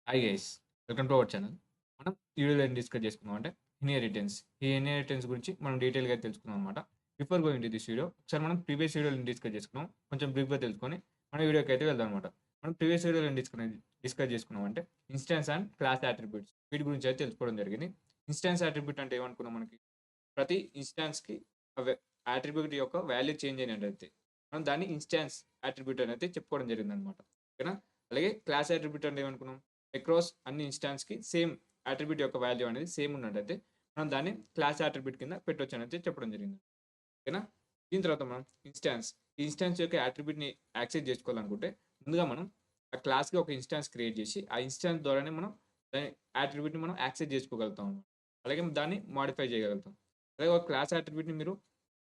Hi guys, welcome to our channel. మనం ఈ వీడియోలో ఏం డిస్కస్ చేసుకుందాం అంటే ఇన్హెరిటెన్స్. ఈ ఇన్హెరిటెన్స్ గురించి మనం డీటెయిల్‌గా తెలుసుకుందాం అనమాట. Before going to this video ఒకసారి మనం ప్రీవియస్ వీడియోలో డిస్కస్ చేసుకున్నాం. కొంచెం బ్రీఫ్‌గా తెలుసుకొని మన వీడియోకి అయితే వెళ్దాం అనమాట. మనం ప్రీవియస్ వీడియోలో ఏం డిస్కస్ చేసుకున్నాం అంటే ఇన్స్టాన్స్ అండ్ క్లాస్ అట్రిబ్యూట్స్ వీటి గురించి అయితే తెలుసుకోవడం జరిగింది. ఇన్స్టాన్స్ అట్రిబ్యూట్ అంటే ఏమనుకున్నాం మనకి ప్రతి ఇన్స్టాన్స్‌కి అవే అట్రిబ్యూట్ యొక్క వాల్యూ చేంజ్ అయినట్టయితే మనం దాన్ని ఇన్స్టాన్స్ అట్రిబ్యూట్ అని అయితే చెప్పుకోవడం జరిగిందనమాట. ఓకేనా? అలాగే క్లాస్ అట్రిబ్యూట్ అంటే ఏమనుకున్నాం అక్రాస్ అన్ని ఇన్స్టాన్స్‌కి సేమ్ అట్రిబ్యూట్ యొక్క వాల్యూ అనేది సేమ్ ఉన్నట్టయితే మనం దాన్ని క్లాస్ అట్రిబ్యూట్ కింద పెట్టొచ్చు అని అయితే చెప్పడం జరిగింది. ఓకేనా? దీని తర్వాత మనం ఇన్స్టాన్స్. ఈ ఇన్స్టాన్స్ యొక్క అట్రిబ్యూట్‌ని యాక్సెస్ చేసుకోవాలనుకుంటే ముందుగా మనం ఆ క్లాస్‌కి ఒక ఇన్స్టాన్స్ క్రియేట్ చేసి ఆ ఇన్స్టాన్స్ ద్వారానే మనం దాని అట్రిబ్యూట్‌ని మనం యాక్సెస్ చేసుకోగలుగుతాం. అలాగే దాన్ని మోడిఫై చేయగలుగుతాం. అలాగే ఒక క్లాస్ అట్రిబ్యూట్‌ని మీరు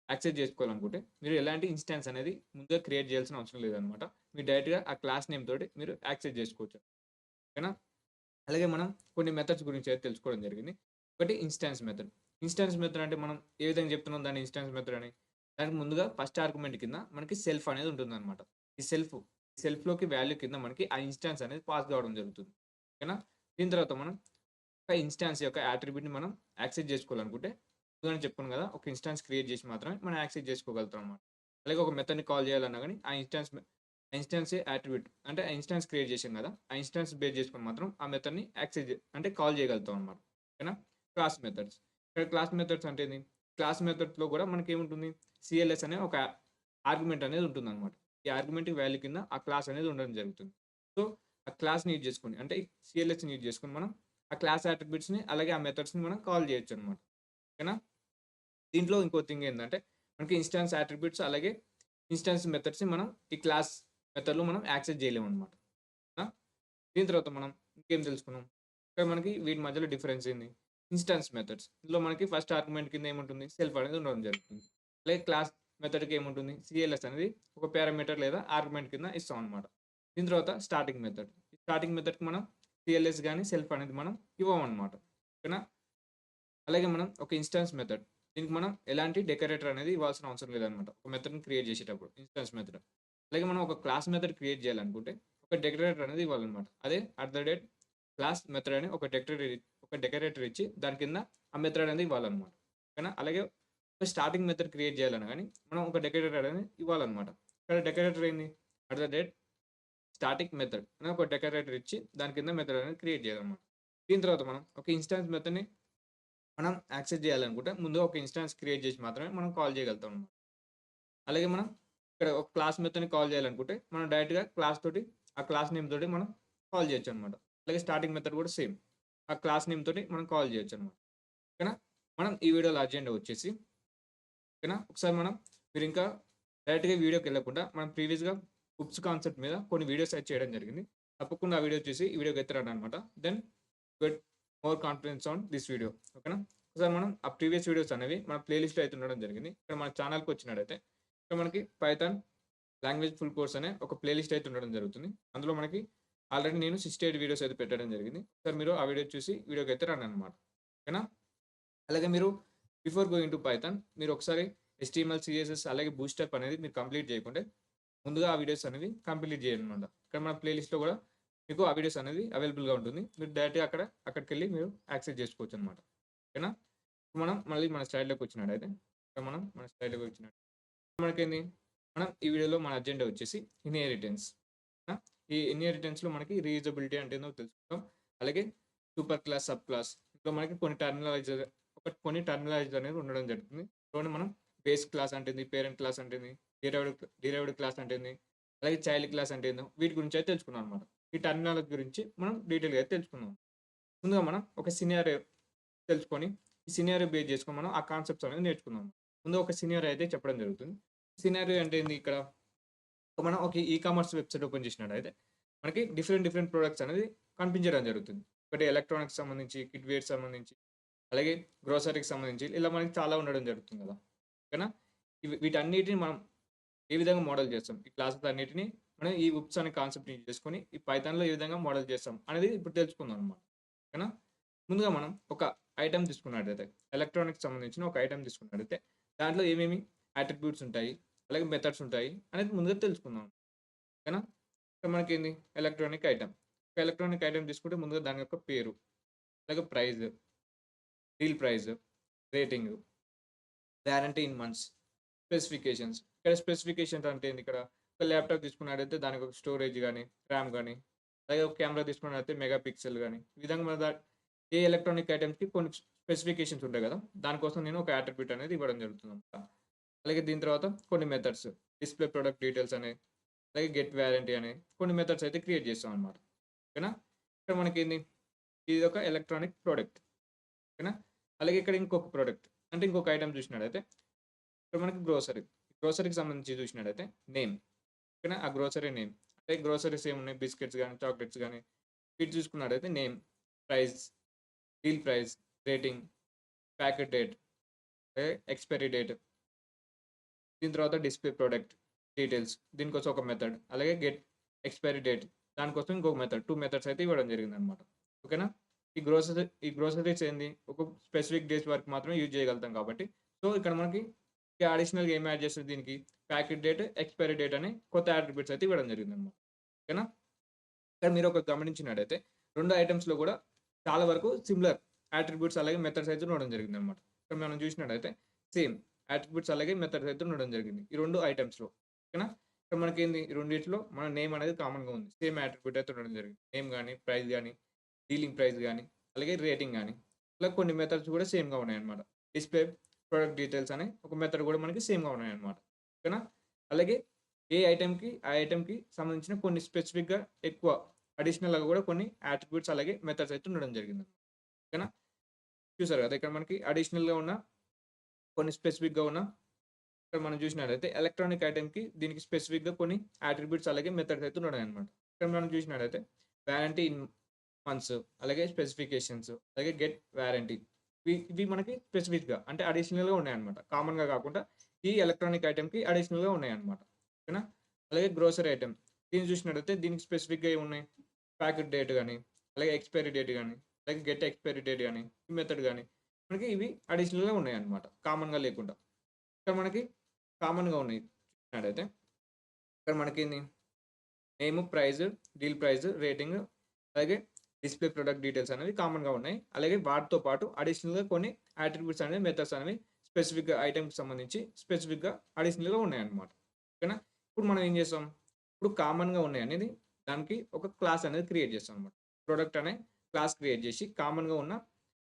యాక్సెస్ చేసుకోవాలనుకుంటే మీరు ఎలాంటి ఇన్స్టాన్స్ అనేది ముందుగా క్రియేట్ చేయాల్సిన అవసరం లేదనమాట. మీరు డైరెక్ట్‌గా ఆ క్లాస్ నేమ్ తోటి మీరు యాక్సెస్ చేసుకోవచ్చు. ఓకేనా? అలాగే మనం కొన్ని మెథడ్స్ గురించి అయితే తెలుసుకోవడం జరిగింది. ఒకటి ఇన్‌స్టాన్స్ మెథడ్. ఇన్‌స్టాన్స్ మెథడ్ అంటే మనం ఏ విధంగా చెప్తున్నాం దాన్ని ఇన్‌స్టాన్స్ మెథడ్ అని. దానికి ముందుగా ఫస్ట్ ఆర్గ్యుమెంట్ కింద మనకి సెల్ఫ్ అనేది ఉంటుందన్నమాట. ఈ సెల్ఫ్‌లోకి వాల్యూ కింద మనకి ఆ ఇన్‌స్టాన్స్ అనేది పాస్ కావడం జరుగుతుంది. ఓకేనా? దీని తర్వాత మనం ఒక ఇన్‌స్టాన్స్ యొక్క అట్రిబ్యూట్‌ని మనం యాక్సెస్ చేసుకోవాలనుకుంటే ముందుగానే చెప్పుకున్నాం కదా! ఒక ఇన్‌స్టాన్స్ క్రియేట్ చేసి మాత్రమే మనం యాక్సెస్ చేసుకోగలుగుతాం అన్నమాట. అలాగే ఒక మెథడ్‌ని కాల్ చేయాలన్నా గాని ఆ ఇన్‌స్టాన్సే అట్రిబ్యూట్ అంటే ఆ ఇన్‌స్టాన్స్ క్రియేట్ చేసాం కదా! ఆ ఇన్‌స్టాన్స్ బేస్ చేసుకొని మాత్రం ఆ మెథడ్‌ని అంటే కాల్ చేయగలుగుతాం అన్నమాట. ఓకేనా? Class methods. ఇక్కడ క్లాస్ మెథడ్స్ అంటే ఏంది? క్లాస్ మెథడ్స్‌లో కూడా మనకేముంటుంది? సీఎల్ఎస్ అనే ఒక ఆర్గ్యుమెంట్ అనేది ఉంటుందన్నమాట. ఈ ఆర్గ్యుమెంట్ వాల్యూ కింద ఆ క్లాస్ అనేది ఉండడం జరుగుతుంది. సో, ఆ క్లాస్‌ని యూజ్ చేసుకొని అంటే సీఎల్ఎస్‌ని యూజ్ చేసుకొని మనం ఆ క్లాస్ అట్రిబ్యూట్స్‌ని అలాగే ఆ మెథడ్స్‌ని మనం కాల్ చేయొచ్చనమాట. ఓకేనా? దీంట్లో ఇంకో థింగ్ ఏందంటే మనకి ఇన్‌స్టాన్స్ అట్రిబ్యూట్స్ అలాగే ఇన్‌స్టాన్స్ మెథడ్స్‌ని మనం ఈ క్లాస్ మెథడ్‌లో మనం యాక్సెస్ చేయలేమనమాట. ఆ! దీని తర్వాత మనం ఇంకేం తెలుసుకున్నాం? ఇక్కడ మనకి వీటి మధ్యలో డిఫరెన్స్ ఏంది? Instance methods. ఇందులో మనకి ఫస్ట్ ఆర్గ్యుమెంట్ కింద ఏముంటుంది? సెల్ఫ్ అనేది ఉండడం జరుగుతుంది. అలాగే క్లాస్ మెథడ్‌కి ఏముంటుంది? సీఎల్ఎస్ అనేది ఒక పారామీటర్ లేదా ఆర్గ్యుమెంట్ కింద ఇస్తాం అనమాట. దీని తర్వాత స్టార్టింగ్ మెథడ్. ఈ స్టార్టింగ్ మెథడ్‌కి మనం సీఎల్ఎస్ గాని, సెల్ఫ్ అనేది మనం ఇవ్వమనమాట. ఓకేనా? అలాగే మనం ఒక ఇన్‌స్టాన్స్ మెథడ్. దీనికి మనం ఎలాంటి డెకరేటర్ అనేది ఇవ్వాల్సిన అవసరం లేదనమాట. ఒక మెథడ్‌ని క్రియేట్ చేసేటప్పుడు ఇన్‌స్టాన్స్ మెథడ్. అలాగే మనం ఒక క్లాస్ మెథడ్ క్రియేట్ చేయాలనుకుంటే ఒక డెకరేటర్ అనేది ఇవ్వాలనమాట. అదే at the rate class method అని ఒక డెకరేటర్ ఇచ్చి దాని కింద ఆ మెథడ్ అనేది ఇవ్వాలనమాట. ఓకేనా? అలాగే ఒక స్టార్టింగ్ మెథడ్ క్రియేట్ చేయాలన్నా గాని మనం ఒక డెకరేటర్ అనేది ఇవ్వాలనమాట. ఇక్కడ డెకరేటర్ ఏంది? At the rate static method అని ఒక డెకరేటర్ ఇచ్చి దాని కింద మెథడ్ అనేది క్రియేట్ చేయాలనమాట. దీని తర్వాత మనం ఒక ఇన్‌స్టాన్స్ మెథడ్‌ని మనం యాక్సెస్ చేయాలనుకుంటే ముందుగా ఒక ఇన్‌స్టాన్స్ క్రియేట్ చేసి మాత్రమే మనం కాల్ చేయగలుగుతాం అన్నమాట. అలాగే మనం ఇక్కడ ఒక క్లాస్ మెథడ్‌ని కాల్ చేయాలనుకుంటే మనం డైరెక్ట్‌గా క్లాస్ తోటి ఆ క్లాస్ నేమ్ తోటి మనం కాల్ చేయొచ్చనమాట. అలాగే స్టార్టింగ్ మెథడ్ కూడా సేమ్. ఆ క్లాస్ నేమ్ తోటి మనం కాల్ చేయొచ్చనమాట. ఓకేనా? మనం ఈ వీడియోలో అజెండా వచ్చేసి ఓకేనా? ఒకసారి మనం మీరింకా డైరెక్ట్‌గా వీడియోకెళ్ళకుండా మనం ప్రీవియస్‌గా హుక్స్ కాన్సెప్ట్ మీద కొన్ని వీడియోస్ అయితే చేయడం జరిగింది. తప్పకుండా ఆ వీడియో చూసి ఈ వీడియోకి అయితే రండనమాట. Then get more confidence on this video. ఓకేనా? ఒకసారి మనం ఆ ప్రీవియస్ వీడియోస్ అనేవి మన ప్లే లిస్ట్‌లో అయితే ఉండడం జరిగింది. ఇక్కడ మన ఛానెల్‌కి వచ్చినట్టయితే ఇక్కడ మనకి పైథాన్ లాంగ్వేజ్ ఫుల్ కోర్స్ అనే ఒక ప్లే లిస్ట్ అయితే ఉండడం జరుగుతుంది. అందులో మనకి ఆల్రెడీ నేను 68 వీడియోస్ అయితే పెట్టడం జరిగింది. ఒకసారి మీరు ఆ వీడియో చూసి వీడియోకైతే రండనమాట. ఓకేనా? అలాగే మీరు బిఫోర్ గోయింగ్ టు పైథాన్ మీరు ఒకసారి హెచ్‌టీఎంఎల్, సీఎస్ఎస్ అలాగే బూట్‌స్ట్రాప్ అనేది మీరు కంప్లీట్ చేయకుంటే ముందుగా ఆ వీడియోస్ అనేవి కంప్లీట్ చేయాలనమాట. ఇక్కడ మన ప్లే లిస్ట్‌లో కూడా మీకు ఆ వీడియోస్ అనేది అవైలబుల్‌గా ఉంటుంది. మీరు డైరెక్ట్‌గా అక్కడికెళ్ళి మీరు యాక్సెస్ చేసుకోవచ్చనమాట. ఓకేనా? ఇప్పుడు మనం మళ్ళీ మన స్లైడ్‌లోకి వచ్చినట్టయితే ఇక్కడ మనం మన స్లైడ్‌లోకి వచ్చినట్టు మనకేంది మనం ఈ వీడియోలో మన అజెండా వచ్చేసి ఇన్‌హెరిటెన్స్. ఆ! ఈ ఇన్‌హెరిటెన్స్‌లో మనకి రీయూజబిలిటీ అంటే ఏందో తెలుసుకుంటాం. అలాగే సూపర్ క్లాస్, సబ్ క్లాస్ ఇందులో మనకి కొన్ని టర్మినాలజీస్ అనేది ఉండడం జరుగుతుంది. ఇందులోనే మనం బేస్ క్లాస్ అంటే ఏంది? పేరెంట్ క్లాస్ అంటే ఏంది? డిరైవ్డ్ క్లాస్ అంటే ఏంది? అలాగే చైల్డ్ క్లాస్ అంటే ఏందో వీటి గురించి అయితే తెలుసుకున్నాం అనమాట. ఈ టర్మినాలజీ గురించి మనం డీటెయిల్‌గా అయితే తెలుసుకుందాం. ముందుగా మనం ఒక సినారియో తెలుసుకొని, ఈ సినారియో బేస్ చేసుకొని మనం ఆ కాన్సెప్ట్స్ అనేవి నేర్చుకుందాం. ముందు ఒక సినారియో అయితే చెప్పడం జరుగుతుంది. సినారియో అంటే ఏంది ఇక్కడ? మనం ఒక కామర్స్ వెబ్‌సైట్ ఓపెన్ చేసినట్టయితే, మనకి డిఫరెంట్ ప్రొడక్ట్స్ అనేది కనిపించడం జరుగుతుంది. ఒకటి ఎలక్ట్రానిక్స్ సంబంధించి, కిడ్ వేర్స్ సంబంధించి, అలాగే గ్రోసరీకి సంబంధించి ఇలా మనకి చాలా ఉండడం జరుగుతుంది కదా! ఓకేనా? వీటన్నిటిని మనం ఏ విధంగా మోడల్ చేస్తాం? ఈ క్లాసెస్ అన్నిటిని మనం ఈ వుప్స్ అనే కాన్సెప్ట్‌ని యూజ్ చేసుకొని, ఈ పైథాన్‌లో ఏ విధంగా మోడల్ చేస్తాం అనేది ఇప్పుడు తెలుసుకుందాం అన్నమాట. ఓకేనా? ముందుగా మనం ఒక ఐటెమ్ తీసుకున్నట్టయితే, ఎలక్ట్రానిక్స్ సంబంధించిన ఒక ఐటెమ్ తీసుకున్నట్టయితే, దాంట్లో ఏమేమి అట్రిబ్యూట్స్ ఉంటాయి, అలాగే మెథడ్స్ ఉంటాయి అనేది ముందుగా తెలుసుకుందాం. ఓకేనా? ఇక్కడ మనకేంది ఎలక్ట్రానిక్ ఐటెమ్. ఒక ఎలక్ట్రానిక్ ఐటెమ్ తీసుకుంటే ముందుగా దాని యొక్క పేరు, అలాగే price, deal price, rating, warranty in months, specifications. ఇక్కడ స్పెసిఫికేషన్స్ అంటే ఏంది ఇక్కడ? ఒక ల్యాప్‌టాప్ తీసుకున్నట్టయితే దానికి ఒక స్టోరేజ్ గాని, ర్యామ్ గాని, అలాగే ఒక కెమెరా తీసుకున్నట్టయితే మెగా పిక్సెల్ గాని, ఈ విధంగా మన ఏ ఎలక్ట్రానిక్ ఐటెమ్స్‌కి కొన్ని స్పెసిఫికేషన్స్ ఉంటాయి గదా! దానికోసం నేను ఒక అట్రిబ్యూట్ అనేది ఇవ్వడం జరుగుతుందన్నమాట. అలాగే దీని తర్వాత కొన్ని మెథడ్స్, డిస్‌ప్లే ప్రొడక్ట్ డీటెయిల్స్ అని, అలాగే గెట్ వారంటీ అని కొన్ని మెథడ్స్ అయితే క్రియేట్ చేస్తామన్నమాట. ఓకేనా? ఇక్కడ మనకేంది? ఇదొక ఎలక్ట్రానిక్ ప్రొడక్ట్. ఓకేనా? అలాగే ఇక్కడ ఇంకొక ప్రొడక్ట్ అంటే ఇంకొక ఐటెమ్ చూసినట్టయితే ఇక్కడ మనకి గ్రోసరీ. గ్రోసరీకి సంబంధించి చూసినట్టయితే నేమ్. ఓకేనా? ఆ గ్రోసరీ నేమ్. అంటే గ్రోసరీస్ ఏమున్నాయి? బిస్కెట్స్ గాని, చాక్లెట్స్ గాని వీటి చూసుకున్నట్టయితే name, price, deal price, rating, packet date, expiry date. దీని తర్వాత డిస్‌ప్లే ప్రొడక్ట్ డీటెయిల్స్. దీనికోసం ఒక మెథడ్. అలాగే గెట్ ఎక్స్‌పైరీ డేట్ దానికోసం ఇంకొక మెథడ్. 2 మెథడ్స్ అయితే ఇవ్వడం జరిగిందనమాట. ఓకేనా? ఈ గ్రోసరీస్ ఏంది? ఒక స్పెసిఫిక్ డేస్ వరకు మాత్రమే యూజ్ చేయగలుగుతాం కాబట్టి, సో, ఇక్కడ మనకి అడిషనల్‌గా ఏం యాడ్ చేస్తది దీనికి? ప్యాకెట్ డేట్, ఎక్స్‌పైరీ డేట్ అని కొత్త అట్రిబ్యూట్స్ అయితే ఇవ్వడం జరిగిందనమాట. ఓకేనా? ఇక్కడ మీరు ఒకటి గమనించినట్టయితే 2 ఐటెమ్స్‌లో కూడా చాలా వరకు సిమిలర్ అట్రిబ్యూట్స్ అలాగే మెథడ్స్ అయితే ఉండడం జరిగిందనమాట. ఇక్కడ మనం చూసినట్టయితే సేమ్ అట్రిబ్యూట్స్ అలాగే మెథడ్స్ అయితే ఉండడం జరిగింది. ఈ 2 ఐటెమ్స్‌లో. ఓకేనా? ఇక్కడ మనకేంది ఈ రెండిట్లో మన నేమ్ అనేది కామన్‌గా ఉంది. సేమ్ అట్రిబ్యూట్ అయితే ఉండడం జరిగింది. నేమ్ గాని, ప్రైస్ గాని, డీలింగ్ ప్రైస్ గాని, అలాగే రేటింగ్ గాని, ఇలా కొన్ని మెథడ్స్ కూడా సేమ్‌గా ఉన్నాయన్నమాట. డిస్‌ప్లే ప్రొడక్ట్ డీటెయిల్స్ అనే ఒక మెథడ్ కూడా మనకి సేమ్‌గా ఉన్నాయన్నమాట. ఓకేనా? అలాగే ఏ ఐటెమ్‌కి, ఆ ఐటెమ్‌కి సంబంధించిన కొన్ని స్పెసిఫిక్‌గా ఎక్కువ అడిషనల్‌గా కూడా కొన్ని అట్రిబ్యూట్స్ అలాగే మెథడ్స్ అయితే ఉండడం జరిగింది. ఓకేనా? చూసారు కదా! ఇక్కడ మనకి అడిషనల్‌గా ఉన్న కొన్ని స్పెసిఫిక్‌గా ఉన్న ఇక్కడ మనం చూసినట్లయితే ఎలక్ట్రానిక్ ఐటెమ్‌కి దీనికి స్పెసిఫిక్‌గా కొన్ని అట్రిబ్యూట్స్ అలాగే మెథడ్స్ అయితే ఉన్నాయన్నమాట. ఇక్కడ మనం చూసినట్లయితే వారంటీ ఇన్ మంత్స్ అలాగే స్పెసిఫికేషన్స్ అలాగే గెట్ వారంటీ ఇవి మనకి స్పెసిఫిక్‌గా అంటే అడిషనల్‌గా ఉన్నాయన్నమాట. కామన్‌గా కాకుండా ఈ ఎలక్ట్రానిక్ ఐటెమ్‌కి అడిషనల్‌గా ఉన్నాయన్నమాట. ఓకేనా? అలాగే గ్రోసరీ ఐటెమ్ దీన్ని చూసినట్టయితే దీనికి స్పెసిఫిక్‌గా ఏమున్నాయి? ప్యాకెట్ డేట్ గాని, అలాగే ఎక్స్‌పైరీ డేట్ గాని, అలాగే గెట్ ఎక్స్‌పైరీ డేట్ గాని, ఈ మెథడ్ గాని మనకి ఇవి అడిషనల్‌గా ఉన్నాయన్నమాట. కామన్‌గా లేకుండా. ఇక్కడ మనకి కామన్‌గా ఉన్నాయి చూసినట్టయితే ఇక్కడ మనకేంది నేము, ప్రైస్, డీల్ ప్రైస్, రేటింగ్ అలాగే డిస్‌ప్లే ప్రొడక్ట్ డీటెయిల్స్ అనేవి కామన్‌గా ఉన్నాయి. అలాగే వాటితో పాటు అడిషనల్‌గా కొన్ని అట్రిబ్యూట్స్ అనేవి, మెథడ్స్ అనేవి స్పెసిఫిక్‌గా ఐటెమ్‌కి సంబంధించి స్పెసిఫిక్‌గా అడిషనల్‌గా ఉన్నాయన్నమాట. ఓకేనా? ఇప్పుడు మనం ఏం చేసాం? ఇప్పుడు కామన్‌గా ఉన్నాయనేది దానికి ఒక క్లాస్ అనేది క్రియేట్ చేస్తామన్నమాట. ప్రొడక్ట్ అనే క్లాస్ క్రియేట్ చేసి కామన్‌గా ఉన్న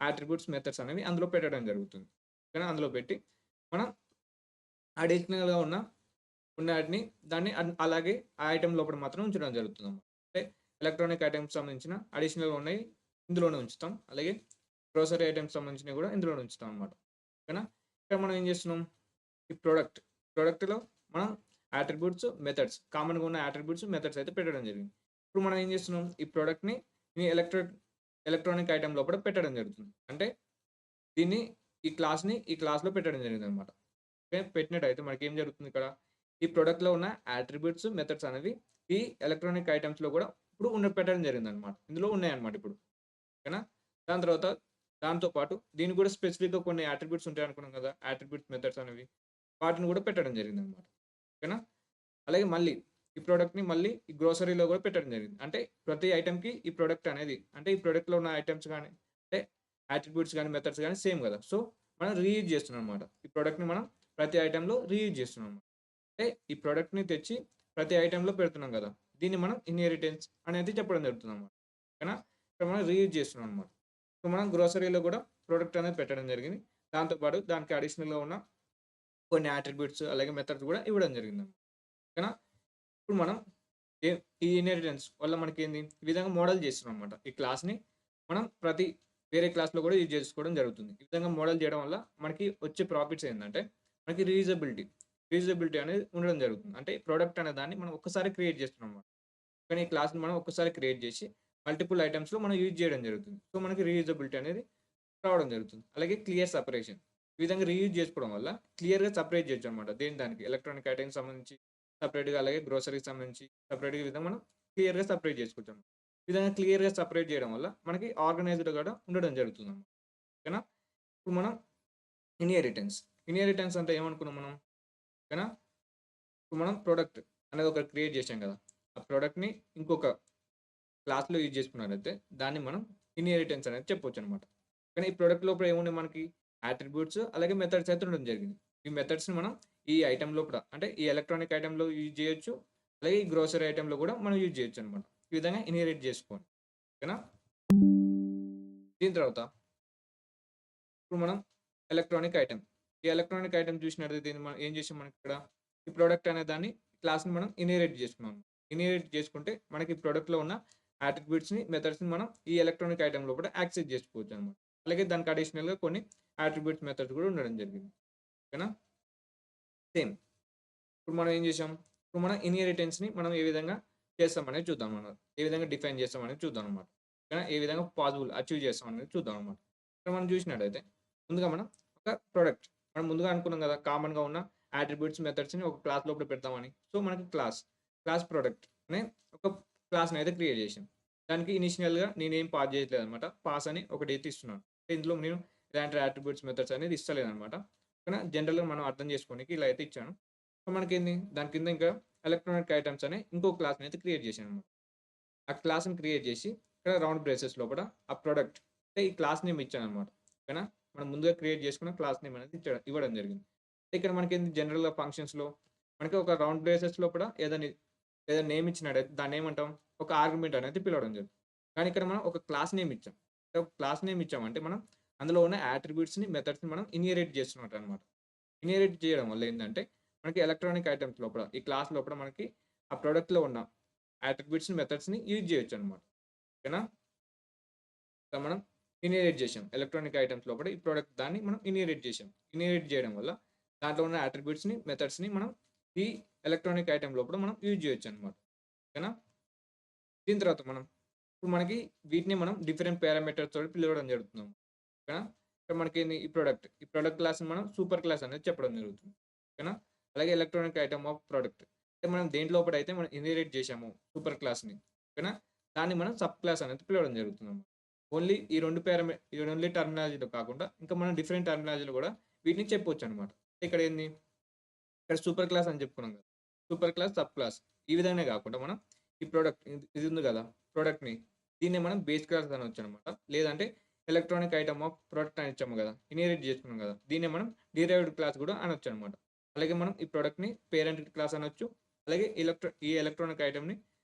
అట్రిబ్యూట్స్, మెథడ్స్ అనేవి అందులో పెట్టడం జరుగుతుంది. ఓకేనా? అందులో పెట్టి మనం అడిషనల్‌గా ఉన్న దాన్ని అలాగే ఆ ఐటెమ్ లోపల మాత్రం ఉంచడం జరుగుతుందన్నమాట. అంటే ఎలక్ట్రానిక్ ఐటెమ్స్‌కి సంబంధించిన అడిషనల్‌గా ఉన్నాయి ఇందులోనే ఉంచుతాం. అలాగే గ్రోసరీ ఐటెమ్స్‌కి సంబంధించినవి కూడా ఇందులోనే ఉంచుతాం అన్నమాట. ఓకేనా? ఇక్కడ మనం ఏం చేస్తున్నాం? ఈ ప్రొడక్ట్‌లో మనం అట్రిబ్యూట్స్, మెథడ్స్ కామన్‌గా ఉన్న అట్రిబ్యూట్స్, మెథడ్స్ అయితే పెట్టడం జరిగింది. ఇప్పుడు మనం ఏం చేస్తున్నాం? ఈ ప్రొడక్ట్‌ని ఈ ఎలక్ట్రానిక్ ఐటెమ్ లోపల పెట్టడం జరుగుతుంది. అంటే దీన్ని ఈ క్లాస్‌లో పెట్టడం జరిగిందన్నమాట. ఓకే. పెట్టినట్టయితే మనకేం జరుగుతుంది ఇక్కడ? ఈ ప్రొడక్ట్‌లో ఉన్న అట్రిబ్యూట్స్, మెథడ్స్ అనేవి ఈ ఎలక్ట్రానిక్ ఐటెమ్స్‌లో కూడా ఇప్పుడు పెట్టడం జరిగిందన్నమాట. ఇందులో ఉన్నాయన్నమాట ఇప్పుడు. ఓకేనా? దాని తర్వాత దాంతో పాటు దీనికి కూడా స్పెసిఫిక్‌గా కొన్ని అట్రిబ్యూట్స్ ఉంటాయనుకున్నాం కదా! అట్రిబ్యూట్స్, మెథడ్స్ అనేవి. వాటిని కూడా పెట్టడం జరిగిందన్నమాట. ఓకేనా? అలాగే మళ్ళీ ఈ ప్రొడక్ట్‌ని మళ్ళీ ఈ గ్రోసరీలో కూడా పెట్టడం జరిగింది. అంటే ప్రతి ఐటెమ్‌కి ఈ ప్రొడక్ట్ అనేది అంటే ఈ ప్రొడక్ట్‌లో ఉన్న ఐటెమ్స్ గాని, అంటే అట్రిబ్యూట్స్ గాని, మెథడ్స్ గాని సేమ్ గదా! సో, మనం రీయూజ్ చేస్తున్నామన్నమాట. ఈ ప్రొడక్ట్‌ని మనం ప్రతి ఐటెమ్‌లో రీయూజ్ చేస్తున్నాం. అంటే ఈ ప్రొడక్ట్‌ని తెచ్చి ప్రతి ఐటెమ్‌లో పెడుతున్నాం గదా! దీన్ని మనం ఇన్‌హెరిటెన్స్ అనేది చెప్పడం జరుగుతుందన్నమాట. ఓకేనా? ఇక్కడ మనం రీయూజ్ చేస్తున్నామన్నమాట. సో, మనం గ్రోసరీలో కూడా ప్రొడక్ట్ అనేది పెట్టడం జరిగింది. దాంతో పాటు దానికి అడిషనల్‌గా ఉన్న కొన్ని అట్రిబ్యూట్స్ అలాగే మెథడ్స్ కూడా ఇవ్వడం జరిగిందన్నమాట. ఓకేనా? ఇప్పుడు మనం ఏ ఈ ఇన్‌హెరిటెన్స్ వల్ల మనకేంది? ఈ విధంగా మోడల్ చేస్తున్నామన్నమాట. ఈ క్లాస్‌ని మనం వేరే క్లాస్‌లో కూడా యూజ్ చేసుకోవడం జరుగుతుంది. ఈ విధంగా మోడల్ చేయడం వల్ల మనకి వచ్చే ప్రాఫిట్స్ ఏందంటే, మనకి రీయూజబిలిటీ అనేది ఉండడం జరుగుతుంది. అంటే ప్రొడక్ట్ అనే దాన్ని మనం ఒక్కసారి క్రియేట్ చేస్తున్నామన్నమాట. కానీ ఈ క్లాస్‌ని మనం ఒక్కసారి క్రియేట్ చేసి మల్టిపుల్ ఐటెమ్స్‌లో మనం యూజ్ చేయడం జరుగుతుంది. సో, మనకి రీయూజబిలిటీ అనేది రావడం జరుగుతుంది. అలాగే క్లియర్ సెపరేషన్. ఈ విధంగా రీయూజ్ చేసుకోవడం వల్ల క్లియర్‌గా సెపరేట్ చేయొచ్చనమాట. దేని దానికి ఎలక్ట్రానిక్ ఐటెమ్స్‌కి సంబంధించి సెపరేట్‌గా అలాగే గ్రోసరీకి సంబంధించి సెపరేట్‌గా ఈ విధంగా మనం క్లియర్‌గా సెపరేట్ చేసుకోవచ్చనమాట. ఈ విధంగా క్లియర్‌గా సెపరేట్ చేయడం వల్ల మనకి ఆర్గనైజ్డ్‌గా కూడా ఉండడం జరుగుతుందనమాట. ఓకేనా? ఇప్పుడు మనం ఇన్‌హెరిటెన్స్. ఇన్‌హెరిటెన్స్ అంటే ఏమనుకున్నాం మనం? ఓకేనా? ఇప్పుడు మనం ప్రొడక్ట్ అనేది ఒకటి క్రియేట్ చేసాం కదా! ఆ ప్రొడక్ట్‌ని ఇంకొక క్లాస్‌లో యూజ్ చేసుకున్నారైతే దాన్ని మనం ఇన్‌హెరిటెన్స్ అనేది చెప్పొచ్చనమాట. కానీ ఈ ప్రొడక్ట్ లోపల ఏమున్నాయి మనకి అట్రిబ్యూట్స్ అలాగే మెథడ్స్ అయితే ఉండడం జరిగింది. ఈ మెథడ్స్‌ని మనం ఈ ఐటెమ్ లోపల అంటే ఈ ఎలక్ట్రానిక్ ఐటెమ్‌లో యూజ్ చేయొచ్చు. అలాగే ఈ గ్రోసరీ ఐటెమ్‌లో కూడా మనం యూజ్ చేయొచ్చనమాట. ఈ విధంగా ఇన్‌హెరిట్ చేసుకోవాలి. ఓకేనా? దీని తర్వాత ఇప్పుడు మనం ఎలక్ట్రానిక్ ఐటెమ్. ఈ ఎలక్ట్రానిక్ ఐటెమ్ చూసినట్టయితే దీన్ని మనం ఏం చేసాం మనకిక్కడ ఈ ప్రొడక్ట్ అనే దాన్ని క్లాస్‌ని మనం ఇన్‌హెరిట్ చేసుకున్నాం. ఇన్‌హెరిట్ చేసుకుంటే మనకి ప్రొడక్ట్‌లో ఉన్న అట్రిబ్యూట్స్‌ని, మెథడ్స్‌ని మనం ఈ ఎలక్ట్రానిక్ ఐటెమ్ లోపల యాక్సెస్ చేసుకోవచ్చనమాట. అలాగే దానికి అడిషనల్‌గా కొన్ని అట్రిబ్యూట్స్, మెథడ్స్ కూడా ఉండడం జరిగింది. ఓకేనా? సేమ్. ఇప్పుడు మనం ఏం చేసాం? ఇప్పుడు మనం ఇన్‌హెరిటెన్స్‌ని మనం ఏ విధంగా చేస్తామనేది చూద్దాం మనం. ఏ విధంగా డిఫైన్ చేస్తామనేది చూద్దామనమాట. ఓకేనా? ఏ విధంగా పాసిబుల్ అచీవ్ చేస్తామనేది చూద్దామనమాట. ఇక్కడ మనం చూసినట్టయితే ముందుగా మనం ఒక ప్రొడక్ట్ మనం ముందుగా అనుకున్నాం కదా! కామన్‌గా ఉన్న అట్రిబ్యూట్స్, మెథడ్స్‌ని ఒక క్లాస్ లోపల పెడతామని. సో, మనకి క్లాస్ ప్రొడక్ట్ అనే ఒక క్లాస్‌ని అయితే క్రియేట్ చేశాం. దానికి ఇనిషియల్‌గా నేనేం పాస్ చేయట్లేదనమాట. పాస్ అని ఒకటైతే ఇస్తున్నాను. ఇందులో నేను ఎలాంటి అట్రిబ్యూట్స్, మెథడ్స్ అనేది ఇస్తలేననమాట. ఓకేనా? జనరల్‌గా మనం అర్థం చేసుకోనికి ఇలా అయితే ఇచ్చాను. సో, మనకేంది దాని కింద ఇంకా ఎలక్ట్రానిక్ ఐటెమ్స్ అనే ఇంకో క్లాస్‌ని అయితే క్రియేట్ చేశాననమాట. ఆ క్లాస్‌ని క్రియేట్ చేసి ఇక్కడ రౌండ్ బ్రేసెస్ లోపల ఆ ప్రొడక్ట్ అంటే ఈ క్లాస్ నేమ్ ఇచ్చాననమాట. ఓకేనా? మనం ముందుగా క్రియేట్ చేసుకున్న క్లాస్ నేమ్ అనేది ఇవ్వడం జరిగింది. ఇక్కడ మనకేంది జనరల్‌గా ఫంక్షన్స్‌లో మనకి ఒక రౌండ్ బ్రేసెస్ లోపల ఏదైనా నేమ్ ఇచ్చినట్టయితే దాన్నేమంటాం? ఒక ఆర్గ్యుమెంట్ అనేది పిలవడం జరుగుతుంది. కానీ ఇక్కడ మనం ఒక క్లాస్ నేమ్ ఇచ్చాం. ఒక క్లాస్ నేమ్ ఇచ్చామంటే మనం అందులో ఉన్న అట్రిబ్యూట్స్‌ని, మెథడ్స్‌ని మనం ఇన్‌హెరిట్ చేస్తున్నట్టనమాట. ఇన్‌హెరిట్ చేయడం వల్ల ఏందంటే, మనకి ఎలక్ట్రానిక్ ఐటెమ్స్ లోపల, ఈ క్లాస్ లోపల మనకి ఆ ప్రొడక్ట్‌లో ఉన్న అట్రిబ్యూట్స్‌ని, మెథడ్స్‌ని యూజ్ చేయొచ్చనమాట. ఓకేనా? సో, మనం ఇన్‌హెరిట్ చేశాం. ఎలక్ట్రానిక్ ఐటెమ్స్ లోపల ఈ ప్రొడక్ట్ దాన్ని మనం ఇన్‌హెరిట్ చేశాం. ఇన్‌హెరిట్ చేయడం వల్ల దాంట్లో ఉన్న అట్రిబ్యూట్స్‌ని, మెథడ్స్‌ని మనం ఈ ఎలక్ట్రానిక్ ఐటెమ్ లోపల మనం యూజ్ చేయొచ్చనమాట. ఓకేనా? దీని తర్వాత మనం ఇప్పుడు మనకి వీటిని మనం డిఫరెంట్ పారామీటర్స్ తోటి పిలవడం జరుగుతుంది. ఓకేనా? ఇక్కడ మనకేంది ఈ ప్రొడక్ట్ క్లాస్‌ని మనం సూపర్ క్లాస్ అనేది చెప్పడం జరుగుతుంది. ఓకేనా? అలాగే ఎలక్ట్రానిక్ ఐటెమ్ ఆఫ్ ప్రొడక్ట్. అంటే మనం దేంటి లోపలైతే మనం ఇన్‌హెరిట్ చేశామో సూపర్ క్లాస్‌ని. ఓకేనా? దాన్ని మనం సబ్ క్లాస్ అనేది పిలవడం జరుగుతుందన్నమాట. ఓన్లీ ఈ ఓన్లీ టర్మినాలజీలో కాకుండా ఇంకా మనం డిఫరెంట్ టర్మినాలజీలో కూడా వీటిని చెప్పొచ్చన్నమాట. ఇక్కడ ఏంది? ఇక్కడ సూపర్ క్లాస్ అని చెప్పుకున్నాం కదా! సూపర్ క్లాస్, సబ్ క్లాస్ ఈ విధంగానే కాకుండా మనం ఈ ప్రొడక్ట్ ఇది ఉంది కదా! ప్రొడక్ట్‌ని దీన్నే మనం బేస్ క్లాస్ అనొచ్చనమాట. లేదంటే ఎలక్ట్రానిక్ ఐటెమ్ ఆఫ్ ప్రొడక్ట్ అని ఇచ్చాము కదా! ఇన్‌హెరిట్ చేసుకున్నాం కదా! దీన్నే మనం డిరైవ్డ్ క్లాస్ కూడా అనొచ్చనమాట. అలాగే మనం ఈ ప్రొడక్ట్‌ని పేరెంట్ క్లాస్ అనొచ్చు. అలాగే ఈ ఎలక్ట్రానిక్ ఐటెమ్‌ని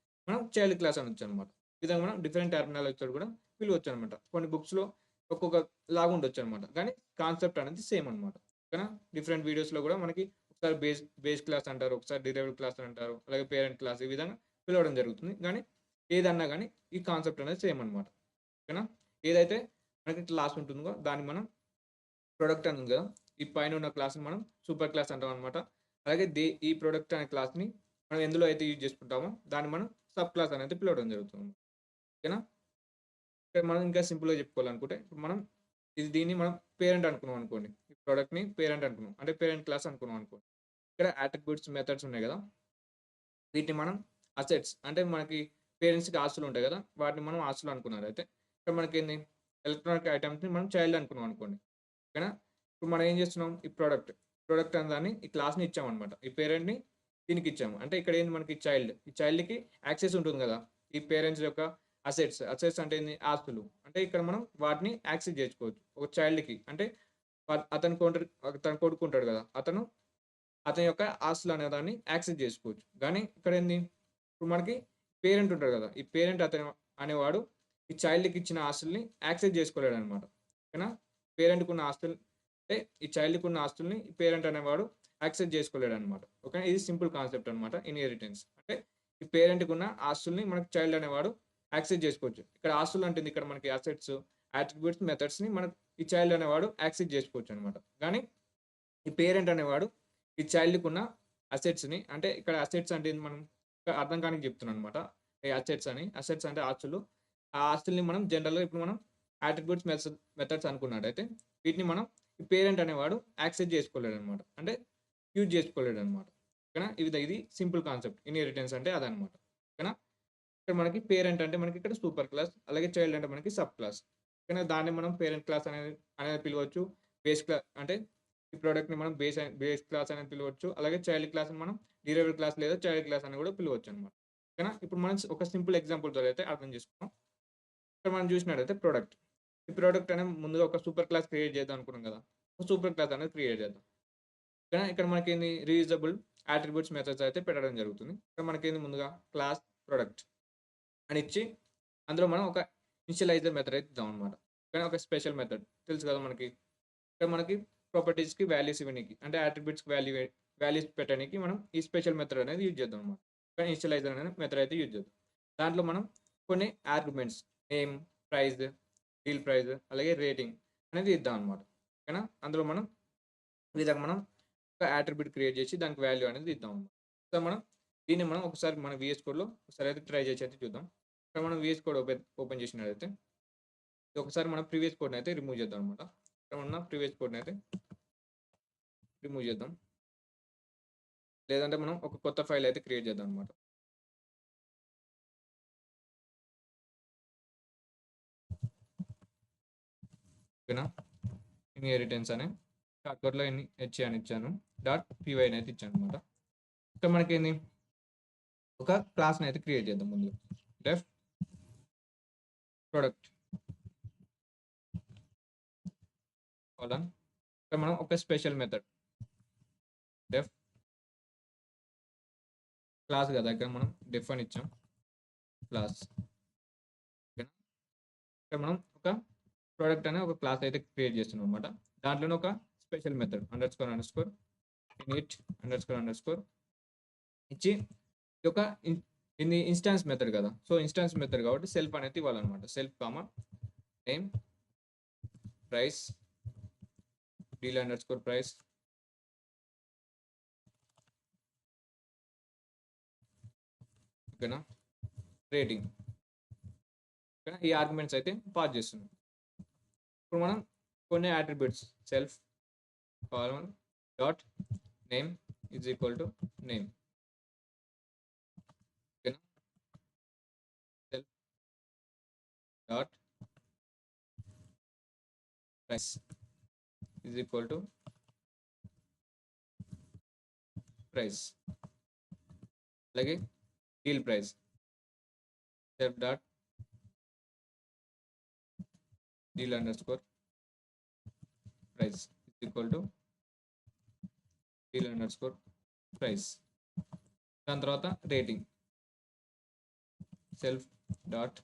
మనం చైల్డ్ క్లాస్ అనొచ్చనమాట. ఈ విధంగా మనం డిఫరెంట్ టర్మినాలజీతో కూడా పిలవచ్చనమాట. కొన్ని బుక్స్‌లో ఒక్కొక్క లాగా ఉండొచ్చనమాట. కానీ కాన్సెప్ట్ అనేది సేమ్ అనమాట. ఓకేనా? డిఫరెంట్ వీడియోస్‌లో కూడా మనకి ఒకసారి బేస్ క్లాస్ అంటారు. ఒకసారి డిరైవ్డ్ క్లాస్ అంటారు. అలాగే పేరెంట్ క్లాస్ ఈ విధంగా పిలవడం జరుగుతుంది. గానీ ఏదన్నా గానీ ఈ కాన్సెప్ట్ అనేది సేమ్ అనమాట. ఓకేనా? ఏదైతే మనకి క్లాస్ ఉంటుందో దాన్ని మనం ప్రొడక్ట్ అని ఉంది గదా! ఈ పైనున్న క్లాస్‌ని మనం సూపర్ క్లాస్ అంటామనమాట. అలాగే ఈ ప్రొడక్ట్ అనే క్లాస్‌ని మనం ఎందులో అయితే యూజ్ చేసుకుంటామో దాన్ని మనం సబ్ క్లాస్ అనేది పిలవడం జరుగుతుంది. ఓకేనా? ఇక్కడ మనం ఇంకా సింపుల్‌గా చెప్పుకోవాలనుకుంటే ఇప్పుడు మనం దీన్ని మనం పేరెంట్ అనుకున్నాం అనుకోండి. ఈ ప్రొడక్ట్‌ని పేరెంట్ అనుకున్నాం. అంటే పేరెంట్ క్లాస్ అనుకున్నాం అనుకోండి. ఇక్కడ అట్రిబ్యూట్స్, మెథడ్స్ ఉన్నాయి గదా! వీటిని మనం అసెట్స్ అంటే మనకి పేరెంట్స్‌కి ఆస్తులుంటాయి గదా! వాటిని మనం ఆస్తులు అనుకున్నారైతే, ఇక్కడ మనకేంది ఎలక్ట్రానిక్ ఐటెమ్స్‌ని మనం చైల్డ్ అనుకున్నాం అనుకోండి. ఓకేనా? ఇప్పుడు మనం ఏం చేస్తున్నాం? ప్రొడక్ట్ అనే దాన్ని ఈ క్లాస్‌ని ఇచ్చామనమాట. ఈ పేరెంట్‌ని దీనికిచ్చాము. అంటే ఇక్కడ ఏంది మనకి చైల్డ్. ఈ చైల్డ్‌కి యాక్సెస్ ఉంటుంది గదా! ఈ పేరెంట్స్ యొక్క అసెట్స్ అంటే ఏంది? ఆస్తులు. అంటే ఇక్కడ మనం వాటిని యాక్సెస్ జేసుకోవచ్చు. ఒక చైల్డ్‌కి అంటే అతని కొడుకుంటాడు గదా! అతని యొక్క ఆస్తులు అనే దాన్ని యాక్సెస్ జేసుకోవచ్చు. గానీ ఇక్కడేంది? ఇప్పుడు మనకి పేరెంట్ ఉంటాడు గదా! ఈ పేరెంట్ అనేవాడు ఈ చైల్డ్‌కి ఇచ్చిన ఆస్తుల్ని యాక్సెస్ జేసుకోలేడనమాట. ఓకేనా? పేరెంట్‌కున్న ఆస్తులు అంటే ఈ చైల్డ్‌కున్న ఆస్తుల్ని ఈ పేరెంట్ అనేవాడు యాక్సెస్ జేసుకోలేడనమాట. ఓకేనా? ఇది సింపుల్ కాన్సెప్ట్ అనమాట ఇన్‌హెరిటెన్స్. అంటే ఈ పేరెంట్‌కున్న ఆస్తుల్ని మనకి చైల్డ్ అనేవాడు యాక్సెస్ జేసుకోవచ్చు. ఇక్కడ ఆస్తులు అంటే ఇక్కడ మనకి అసెట్స్, అట్రిబ్యూట్స్, మెథడ్స్‌ని మనకు ఈ చైల్డ్ అనేవాడు యాక్సెస్ జేసుకోవచ్చనమాట. గానీ ఈ పేరెంట్ అనేవాడు ఈ చైల్డ్‌కున్న అసెట్స్‌ని అంటే ఇక్కడ అసెట్స్ అంటే ఏంది మనం అర్థం కానికి చెప్తున్నాననమాట. ఈ అసెట్స్ అంటే ఆస్తులు. ఆ ఆస్తుల్ని మనం జనరల్‌గా ఇప్పుడు మనం అట్రిబ్యూట్స్, మెథడ్స్ అనుకున్నట్టయితే వీటిని మనం ఈ పేరెంట్ అనేవాడు యాక్సెస్ చేసుకోలేడనమాట. అంటే యూజ్ చేసుకోలేడనమాట. ఓకేనా? ఇది సింపుల్ కాన్సెప్ట్. ఇన్‌హెరిటెన్స్ అంటే అదనమాట. ఓకేనా? ఇక్కడ మనకి పేరెంట్ అంటే మనకి ఇక్కడ సూపర్ క్లాస్. అలాగే చైల్డ్ అంటే మనకి సబ్ క్లాస్. ఓకేనా? దాన్ని మనం పేరెంట్ క్లాస్ అనేది పిలవచ్చు. అంటే ఈ ప్రొడక్ట్‌ని మనం బేస్ క్లాస్ అని పిలవచ్చు. అలాగే చైల్డ్ క్లాస్‌ని మనం డిరైవ్డ్ క్లాస్ లేదా చైల్డ్ క్లాస్ అని కూడా పిలవచ్చనమాట. ఓకేనా? ఇప్పుడు మనం ఒక సింపుల్ ఎగ్జాంపుల్‌తో అయితే అర్థం చేసుకుందాం. ఇక్కడ మనం చూసినట్టయితే ప్రొడక్ట్. ఈ ప్రొడక్ట్ అనేది ముందుగా ఒక సూపర్ క్లాస్ క్రియేట్ చేద్దాం అనుకున్నాం కదా! ఒక సూపర్ క్లాస్ అనేది క్రియేట్ చేద్దాం. ఓకేనా? ఇక్కడ మనకేంది రీయూజబుల్ అట్రిబ్యూట్స్ మెథడ్స్ అయితే పెట్టడం జరుగుతుంది. ఇక్కడ మనకేంది ముందుగా క్లాస్ ప్రొడక్ట్ అని ఇచ్చి అందులో మనం ఒక ఇనిషియలైజర్ మెథడ్ అయితే ఇద్దామనమాట. కానీ ఒక స్పెషల్ మెథడ్ తెలుసు కదా మనకి. ఇక్కడ మనకి ప్రాపర్టీస్‌కి వాల్యూస్ ఇవ్వనీకి అంటే అట్రిబ్యూట్స్‌కి వాల్యూస్ పెట్టనీకి మనం ఈ స్పెషల్ మెథడ్ అనేది యూజ్ చేద్దాం అనమాట. కానీ ఇనిషియలైజర్ అనే మెథడ్ అయితే యూజ్ చేద్దాం. దాంట్లో మనం కొన్ని arguments name, price, deal price అలాగే రేటింగ్ అనేది ఇద్దాం అనమాట. ఓకేనా? అందులో మనం ఈ విధంగా మనం ఒక అట్రిబ్యూట్ క్రియేట్ చేసి దానికి వాల్యూ అనేది ఇద్దాం అనమాట. సో, మనం దీన్ని మనం ఒకసారి మన వీఎస్ కోడ్‌లో ఒకసారి అయితే ట్రై చేసి అయితే చూద్దాం. ఇక్కడ మనం వీఎస్ కోడ్ ఓపెన్ చేసినట్టయితే ఒకసారి మనం ప్రీవియస్ కోడ్‌ని అయితే రిమూవ్ చేద్దాం అనమాట. ఇక్కడ ఉన్న ప్రీవియస్ కోడ్‌ని అయితే రిమూవ్ చేద్దాం. లేదంటే మనం ఒక కొత్త ఫైల్ అయితే క్రియేట్ చేద్దాం అనమాట. ఓకేనా? ఇన్హెరిటెన్స్ అనే షార్ట్‌కట్‌లో హెచ్ అని ఇచ్చాను. .py అని అయితే ఇచ్చాను అనమాట. ఇక్కడ మనకేంది ఒక క్లాస్‌ని అయితే క్రియేట్ చేద్దాం ముందు. డెఫ్ ప్రొడక్ట్ కోలన్ ఇక్కడ మనం ఒక స్పెషల్ మెథడ్ డెఫ్ క్లాస్ కదా! ఇక్కడ మనం డెఫ్ అని ఇచ్చాం క్లాస్. ఓకేనా? ఇక్కడ మనం ఒక ప్రొడక్ట్ అనే ఒక క్లాస్ అయితే క్రియేట్ చేస్తున్నాం అనమాట. దాంట్లోనే ఒక స్పెషల్ మెథడ్ ఇనిట్ ఇచ్చి ఇది ఒక ఇది ఇన్‌స్టాన్స్ మెథడ్ కదా! సో, ఇన్‌స్టాన్స్ మెథడ్ కాబట్టి సెల్ఫ్ అనేది ఇవ్వాలన్నమాట. Self comma name, price, deal underscore price ఓకేనా? రేటింగ్ ఓకేనా? ఈ ఆర్గ్యుమెంట్స్ అయితే పాస్ చేస్తున్నాం. ఇప్పుడు మనం కొన్ని attributes self colon dot name is equal to name ఓకేనా? Self dot price is equal to price అలాగే deal price self dot deal underscore price is equal to deal underscore price. దాని తర్వాత rating self dot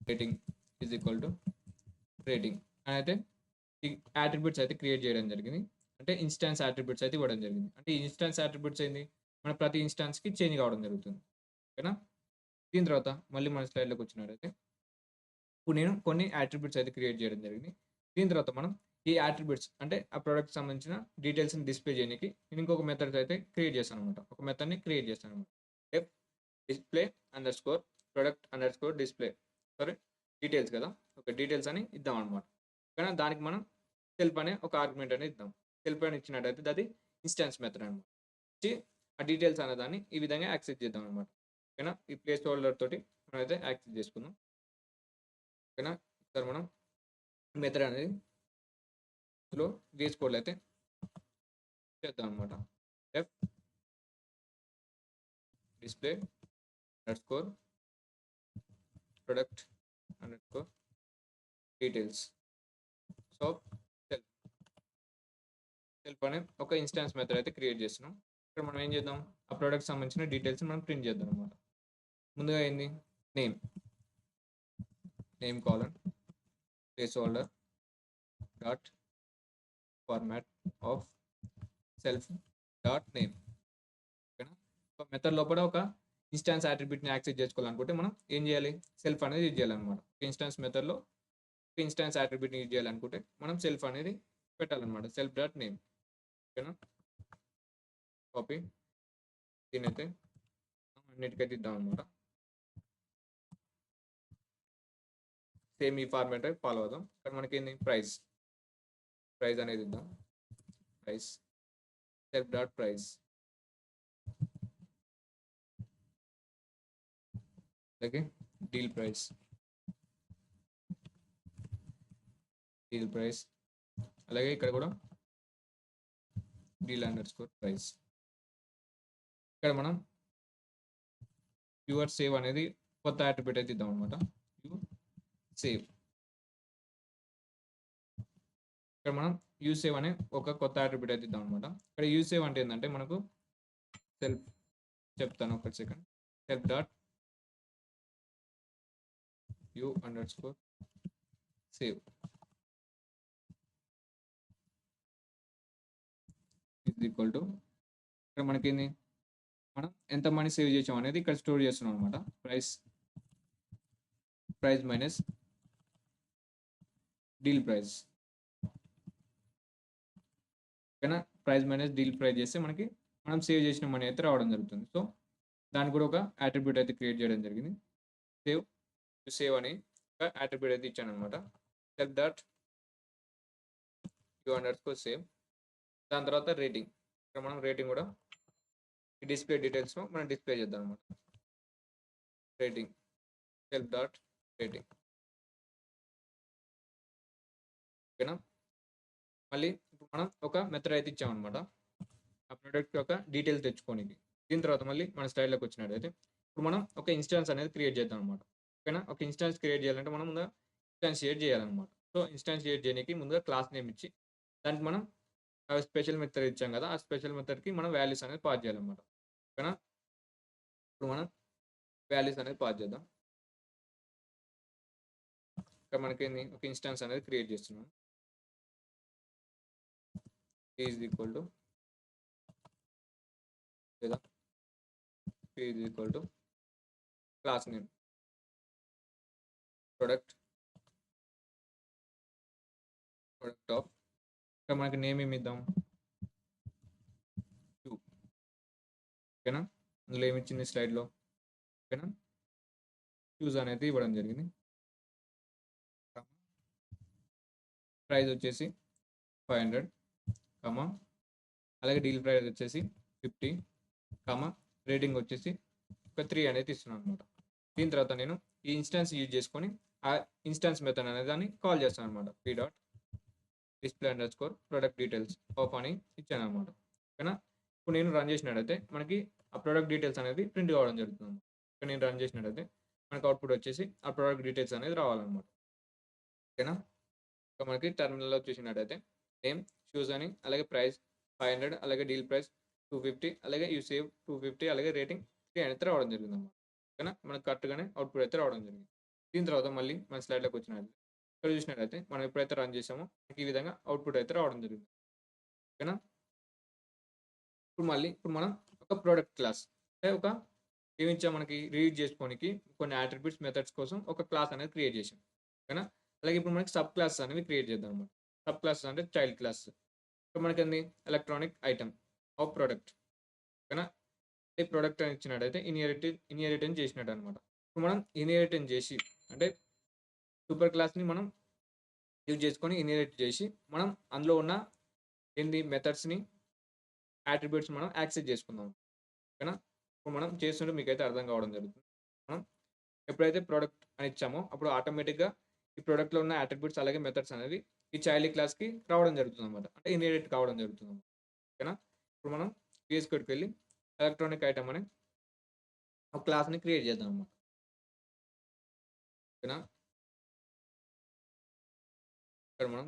rating is equal to rating అని అయితే ఈ attributes అయితే create చేయడం జరిగింది. అంటే ఇన్‌స్టాన్స్ అట్రిబ్యూట్స్ అయితే ఇవ్వడం జరిగింది. అంటే ఈ ఇన్‌స్టాన్స్ అట్రిబ్యూట్స్ ఏంది? మన ప్రతి ఇన్‌స్టాన్స్‌కి చేంజ్ కావడం జరుగుతుంది. ఓకేనా? దీని తర్వాత మళ్ళీ మన స్లైడ్‌లోకి వచ్చినట్టయితే ఇప్పుడు నేను కొన్ని అట్రిబ్యూట్స్ అయితే క్రియేట్ చేయడం జరిగింది. దీని తర్వాత మనం ఈ అట్రిబ్యూట్స్ అంటే ఆ ప్రొడక్ట్‌కి సంబంధించిన డీటెయిల్స్‌ని డిస్‌ప్లే చేయనీకి నేను ఇంకొక మెథడ్ అయితే క్రియేట్ చేశాననమాట. ఒక మెథడ్‌ని క్రియేట్ చేశాననమాట. Def display underscore product underscore display sorry details కదా! ఓకే. డీటెయిల్స్ అని ఇద్దామనమాట. ఓకేనా? దానికి మనం సెల్ఫ్ అనే ఒక ఆర్గ్యుమెంట్ అనేది ఇద్దాం. సెల్ఫ్ అని ఇచ్చినట్టయితే అది ఇన్‌స్టాన్స్ మెథడ్ అనమాట. ఇచ్చి ఆ డీటెయిల్స్ అనే దాన్ని ఈ విధంగా యాక్సెస్ చేద్దాం అనమాట. ఓకేనా? ఈ ప్లేస్ హోల్డర్ తోటి మనమైతే యాక్సెస్ చేసుకుందాం. ఓకేనా? ఒకసారి మనం మెథడ్ అనేది ఇందులో VS కోడ్‌లో అయితే చేద్దాం అనమాట. Def display underscore product underscore details. So, self self అనే ఒక ఇన్‌స్టాన్స్ మెథడ్ అయితే క్రియేట్ చేస్తున్నాం. ఇక్కడ మనం ఏం చేద్దాం? ఆ ప్రొడక్ట్‌కి సంబంధించిన డీటెయిల్స్ మనం ప్రింట్ చేద్దాం అనమాట. ముందుగా ఏంది? Name. Name colon place holder dot format of self dot name. ఓకేనా? ఒక మెథడ్ లోపల ఒక ఇన్‌స్టాన్స్ అట్రిబ్యూట్‌ని యాక్సెస్ చేసుకోవాలనుకుంటే మనం ఏం చేయాలి? సెల్ఫ్ అనేది యూజ్ చేయాలన్నమాట. ఇన్‌స్టాన్స్ మెథడ్‌లో ఇన్‌స్టాన్స్ అట్రిబ్యూట్‌ని యూజ్ చేయాలనుకుంటే మనం సెల్ఫ్ అనేది పెట్టాలన్నమాట. Self dot name. ఓకేనా? కాపీ దీనైతే అన్నిటికైతే ఇద్దామన్నమాట. సేమ్ ఈ ఫార్మాట్ ఫాలో అవుదాం. ఇక్కడ మనకేంది ప్రైస్. ప్రైస్ అనేది ఇద్దాం. Price self dot price. అలాగే డీల్ ప్రైస్. Deal price. అలాగే ఇక్కడ కూడా డీల్ అండర్‌స్కోర్ ప్రైస్. ఇక్కడ మనం యువర్ సేవ్ అనేది కొత్త అట్రిబ్యూట్ అయితే ఇద్దాం అనమాట. You save. ఇక్కడ మనం యూ సేవ్ అనే ఒక కొత్త అట్రిబ్యూట్ అయితే ఇద్దాం అనమాట. ఇక్కడ యూ సేవ్ అంటే ఏంటంటే మనకు సెల్ఫ్ చెప్తాను ఒక second. Self dot you under score save is equal to ఇక్కడ మనకేంది మనం ఎంత మనీ సేవ్ చేసాం అనేది ఇక్కడ స్టోర్ చేస్తున్నాం అనమాట. Price minus deal price. ఓకేనా, ప్రైస్ మైనస్ డీల్ ప్రైస్ చేస్తే మనకి మనం సేవ్ చేసిన మనీ అయితే రావడం జరుగుతుంది. సో దానికి కూడా ఒక అట్రిబ్యూట్ అయితే క్రియేట్ చేయడం జరిగింది. సేవ్ అని ఒక అట్రిబ్యూట్ అయితే ఇచ్చాను అనమాట. Self dot you under score save. దాని తర్వాత రేటింగ్. ఇక్కడ మనం రేటింగ్ కూడా ఈ డిస్ప్లే డీటెయిల్స్ మనం డిస్ప్లే చేద్దాం అనమాట. Rating self dot rating. ఓకేనా, మళ్ళీ ఇప్పుడు మనం ఒక మెథడ్ అయితే ఇచ్చామన్నమాట ఆ ప్రోడక్ట్ యొక్క డీటెయిల్స్ తెచ్చుకోనికి. దీని తర్వాత మళ్ళీ మన స్టైల్లోకి వచ్చినట్టయితే ఇప్పుడు మనం ఒక ఇన్స్టాన్స్ అనేది క్రియేట్ చేద్దాం అనమాట. ఓకేనా, ఒక ఇన్స్టాన్స్ క్రియేట్ చేయాలంటే మనం ముందుగా ఇన్స్టాన్షియేట్ చేయాలన్నమాట. సో ఇన్స్టాన్షియేట్ చేయడానికి ముందుగా క్లాస్ నేమ్ ఇచ్చి దానికి మనం స్పెషల్ మెథడ్ ఇచ్చాం కదా, ఆ స్పెషల్ మెథడ్కి మనం వాల్యూస్ అనేది పాస్ చేయాలన్నమాట. ఓకేనా, ఇప్పుడు మనం వాల్యూస్ అనేది పాస్ చేద్దాం. ఇక్కడ మనకి ఒక ఇన్స్టాన్స్ అనేది క్రియేట్ చేస్తున్నాం. ఈజ్ ఈక్వల్ టు లేదా is equal to class name product of. ఇక్కడ మనకి నేమ్ ఏమి ఇద్దాం, ఓకేనా. అందులో ఏమి ఇచ్చింది స్లైడ్లో, ఓకేనా, షూస్ అనేది ఇవ్వడం జరిగింది. ప్రైస్ వచ్చేసి 500, కమా అలాగే డీల్ ప్రైస్ వచ్చేసి 50, కమా రేటింగ్ వచ్చేసి ఒక 3 అనేది ఇస్తున్నాను అనమాట. దీని తర్వాత నేను ఈ ఇన్స్టాన్స్ యూజ్ చేసుకొని ఆ ఇన్స్టాన్స్ మెథడ్ అనేది దాన్ని కాల్ చేస్తాను అనమాట. P dot display underscore product details of అని ఇచ్చాను అనమాట. ఓకేనా, ఇప్పుడు నేను రన్ చేసినట్టయితే మనకి ఆ ప్రొడక్ట్ డీటెయిల్స్ అనేది ప్రింట్ కావడం జరుగుతుంది. ఇక్కడ నేను రన్ చేసినట్టయితే మనకు అవుట్పుట్ వచ్చేసి ఆ ప్రొడక్ట్ డీటెయిల్స్ అనేది రావాలన్నమాట. ఓకేనా, ఇంకా మనకి టర్మినల్లో చూసినట్టయితే నేమ్ షూస్ అని, అలాగే ప్రైస్ 500, అలాగే డీల్ ప్రైస్ 250, అలాగే యూ సేవ్ 250, అలాగే రేటింగ్ 3 అనేది రావడం జరిగింది అన్నమాట. ఓకేనా, మనకు కరెక్ట్గానే అవుట్పుట్ అయితే రావడం జరిగింది. దీని తర్వాత మళ్ళీ మన స్లైడ్లోకి వచ్చినట్లయితే ఇక్కడ చూసినట్టయితే మనం ఎప్పుడైతే రన్ చేసామో ఈ విధంగా అవుట్పుట్ అయితే రావడం జరిగింది. ఓకేనా, ఇప్పుడు మనం ఒక ప్రోడక్ట్ క్లాస్ అంటే ఒక ఏమిచ్చా మనకి రీడ్ చేసుకోనికి కొన్ని అట్రిబ్యూట్స్ మెథడ్స్ కోసం ఒక క్లాస్ అనేది క్రియేట్ చేసాం. ఓకేనా, అలాగే ఇప్పుడు మనకి సబ్ క్లాసెస్ అనేవి క్రియేట్ చేద్దాం అనమాట. సబ్ క్లాసెస్ అంటే చైల్డ్ క్లాస్. ఇప్పుడు మనకి ఏంది ఎలక్ట్రానిక్ ఐటమ్ ఆఫ్ ప్రోడక్ట్. ఓకేనా, ఈ ప్రోడక్ట్ అని ఇచ్చినట్టయితే ఇన్హెరిటెన్స్ చేసినట్టు అనమాట. ఇప్పుడు మనం ఇన్హెరిటెన్స్ చేసి అంటే సూపర్ క్లాస్ని మనం యూజ్ చేసుకొని ఇన్హెరిట్ చేసి మనం అందులో ఉన్న ఏంది మెథడ్స్ని అట్రిబ్యూట్స్ మనం యాక్సెస్ చేసుకుందాం. ఓకేనా, ఇప్పుడు మనం చేస్తుంటే మీకైతే అర్థం కావడం జరుగుతుంది. మనం ఎప్పుడైతే ప్రోడక్ట్ అని ఇచ్చామో అప్పుడు ఆటోమేటిక్గా ఈ ప్రోడక్ట్లో ఉన్న అట్రిబ్యూట్స్ అలాగే మెథడ్స్ అనేవి ఈ చైల్డ్ క్లాస్కి రావడం జరుగుతుంది అనమాట. అంటే ఇన్హెరిట్ కావడం జరుగుతుంది. ఓకేనా, ఇప్పుడు మనం VS కోడ్కి వెళ్ళి ఎలక్ట్రానిక్ ఐటమ్ అనే ఒక క్లాస్ని క్రియేట్ చేద్దాం అనమాట. ఓకేనా, ఇక్కడ మనం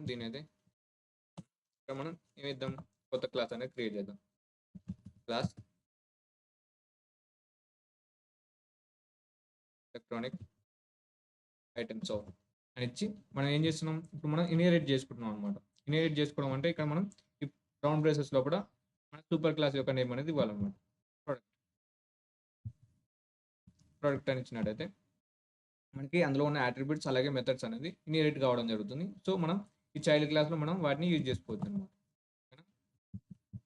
ఇక్కడ మనం ఏమిద్దాం, కొత్త క్లాస్ అనేది క్రియేట్ చేద్దాం. క్లాస్ ఎలక్ట్రానిక్ ఐటమ్స్ ఆఫ్ అని ఇచ్చి మనం ఏం చేస్తున్నాం, ఇప్పుడు మనం ఇన్హెరిట్ చేసుకుంటున్నాం అనమాట. ఇన్హెరిట్ చేసుకోవడం అంటే ఇక్కడ మనం ఈ రౌండ్ బ్రేసెస్ లోపల మన సూపర్ క్లాస్ యొక్క నేమ్ అనేది ఇవ్వాలన్నమాట. ప్రోడక్ట్ అని ఇచ్చినట్టయితే మనకి అందులో ఉన్న అట్రిబ్యూట్స్ అలాగే మెథడ్స్ అనేది ఇన్హెరిట్ కావడం జరుగుతుంది. సో మనం ఈ చైల్డ్ క్లాస్లో మనం వాటిని యూజ్ చేసుకోవచ్చు అనమాట.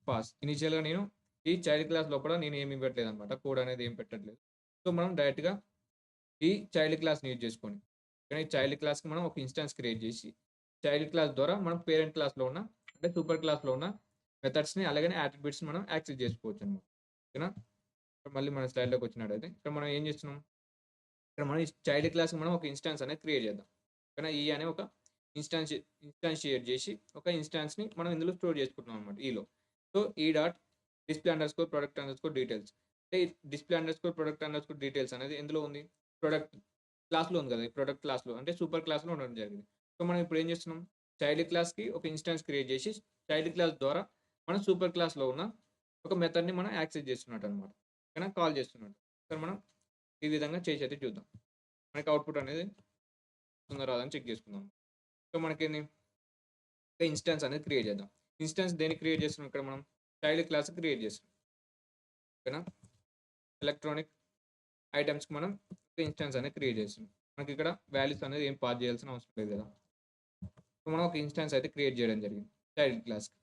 పాస్ ఇనిషియల్గా నేను ఈ చైల్డ్ క్లాస్ లోపల నేను ఏమి ఇవ్వట్లేదు అనమాట, కోడ్ అనేది ఏం పెట్టట్లేదు. సో మనం డైరెక్ట్గా ఈ చైల్డ్ క్లాస్ని యూజ్ చేసుకొని కానీ చైల్డ్ క్లాస్కి మనం ఒక ఇన్స్టాన్స్ క్రియేట్ చేసి చైల్డ్ క్లాస్ ద్వారా మనం పేరెంట్ క్లాస్లో ఉన్న అంటే సూపర్ క్లాస్లో ఉన్న మెథడ్స్ని అలాగే అట్రిబ్యూట్స్ని మనం యాక్సెస్ చేసుకోవచ్చు అనమాట. ఓకేనా, మళ్ళీ మన స్లైడ్లోకి వచ్చినట్టయితే ఇక్కడ మనం ఏం చేస్తున్నాం, ఇక్కడ మనం చైల్డ్ క్లాస్కి మనం ఒక ఇన్స్టాన్స్ అనేది క్రియేట్ చేద్దాం. ఓకేనా, ఈ అనే ఒక ఇన్స్టాన్షియేట్ చేసి ఒక ఇన్స్టాన్స్ని మనం ఇందులో స్టోర్ చేసుకుంటున్నాం అనమాట ఈలో. సో ఈ dot display underscore product underscore details అంటే display underscore product underscore details అనేది ఎందులో ఉంది? ప్రొడక్ట్ క్లాస్‌లో ఉంది కదా! ఈ ప్రొడక్ట్ క్లాస్‌లో అంటే సూపర్ క్లాస్‌లో ఉండడం జరిగింది. సో, మనం ఇప్పుడు ఏం చేస్తున్నాం? చైల్డ్ క్లాస్‌కి ఒక ఇన్‌స్టాన్స్ క్రియేట్ చేసి చైల్డ్ క్లాస్ ద్వారా మనం సూపర్ క్లాస్‌లో ఉన్న ఒక మెథడ్‌ని మనం యాక్సెస్ చేస్తున్నట్టనమాట. ఓకేనా? కాల్ చేస్తున్నట్టు. సో, మనం ఈ విధంగా చేసైతే చూద్దాం. మనకి అవుట్‌పుట్ అనేది వస్తుందా రాదా అని చెక్ చేసుకుందాం. సో, మనకేంది ఒక ఇన్‌స్టాన్స్ అనేది క్రియేట్ చేద్దాం. ఇన్‌స్టాన్స్ దేనికి క్రియేట్ చేస్తున్నాం ఇక్కడ మనం? చైల్డ్ క్లాస్‌కి క్రియేట్ చేస్తున్నాం. ఓకేనా? ఎలక్ట్రానిక్ ఐటెమ్స్‌కి మనం ఒక ఇన్‌స్టాన్స్ అనేది క్రియేట్ చేస్తున్నాం. మనకిక్కడ వాల్యూస్ అనేది ఏం పాస్ చేయాల్సిన అవసరం లేదు కదా! సో, మనం ఒక ఇన్‌స్టాన్స్ అయితే క్రియేట్ చేయడం జరిగింది చైల్డ్ క్లాస్‌కి.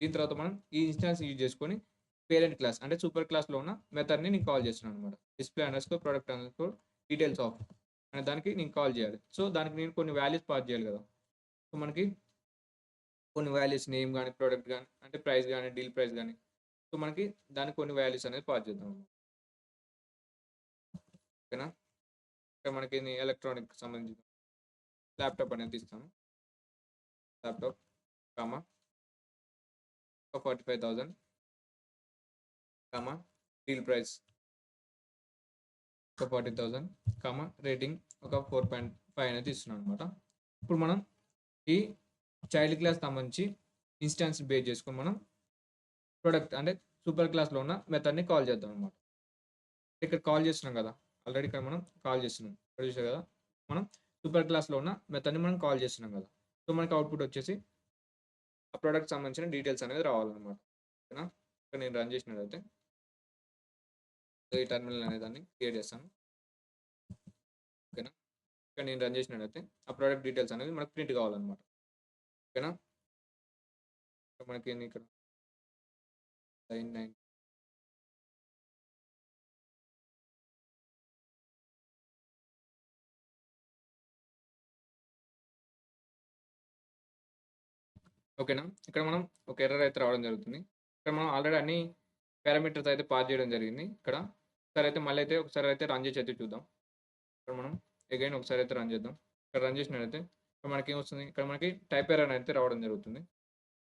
దీని తర్వాత మనం ఈ ఇన్‌స్టాన్స్ యూజ్ చేసుకొని పేరెంట్ క్లాస్ అంటే సూపర్ క్లాస్‌లో ఉన్న మెథడ్‌ని నేను కాల్ చేస్తున్నాననమాట. Display underscore product underscore details of అనే దానికి నేను కాల్ చేయాలి. సో, దానికి నేను కొన్ని వాల్యూస్ పాస్ చేయాలి కదా! సో, మనకి కొన్ని వాల్యూస్ నేమ్ గాని, ప్రొడక్ట్ గాని, అంటే ప్రైస్ గాని, డీల్ ప్రైస్ గాని, సో, మనకి దానికి కొన్ని వాల్యూస్ అనేది పాస్ చేద్దాం. ఓకేనా? ఇక్కడ మనకేంది ఎలక్ట్రానిక్‌కి సంబంధించి ల్యాప్‌టాప్ అనేది తీస్తాను. ల్యాప్‌టాప్, కామా ఒక 45,000 కామా డీల్ ప్రైస్ ఒక 40,000 కామా రేటింగ్ ఒక 4.5 అనేది ఇస్తున్నాననమాట. ఇప్పుడు మనం ఈ చైల్డ్ క్లాస్ సంబంధించి ఇన్‌స్టాన్స్ బేస్ చేసుకొని మనం ప్రొడక్ట్ అంటే సూపర్ క్లాస్‌లో ఉన్న మెథడ్‌ని కాల్ చేద్దామనమాట. ఇక్కడ కాల్ చేస్తున్నాం కదా! ఆల్రెడీ ఇక్కడ మనం కాల్ చేస్తున్నాం. ఇక్కడ చూసారు కదా! మనం సూపర్ క్లాస్‌లో ఉన్న మెథడ్‌ని మనం కాల్ చేస్తున్నాం కదా! సో, మనకి అవుట్‌పుట్ వచ్చేసి ఆ ప్రొడక్ట్‌కి సంబంధించిన డీటెయిల్స్ అనేది రావాలనమాట. ఓకేనా? ఇక్కడ నేను రన్ చేసినట్లయితే ఈ టెర్మినల్ అనే దాన్ని క్రియేట్ చేస్తాను. ఓకేనా? ఇక్కడ నేను రన్ చేసినట్లయితే ఆ ప్రొడక్ట్ డీటెయిల్స్ అనేది మనకు ప్రింట్ కావాలనమాట. ఓకేనా? ఇక్కడ మనకేంది ఇక్కడ లైన్ 9 ఓకేనా? ఇక్కడ మనం ఒక ఎర్రర్ అయితే రావడం జరుగుతుంది. ఇక్కడ మనం ఆల్రెడీ అన్ని పారామీటర్స్ అయితే పాస్ చేయడం జరిగింది ఇక్కడ. ఒకసారి అయితే రన్ చేసి అయితే చూద్దాం. ఇక్కడ మనం అగైన్ ఒకసారి అయితే రన్ చేద్దాం. ఇక్కడ రన్ చేసినట్లయితే ఇక్కడ మనకేమొస్తుంది? ఇక్కడ మనకి టైప్ ఎర్రర్ అయితే రావడం జరుగుతుంది.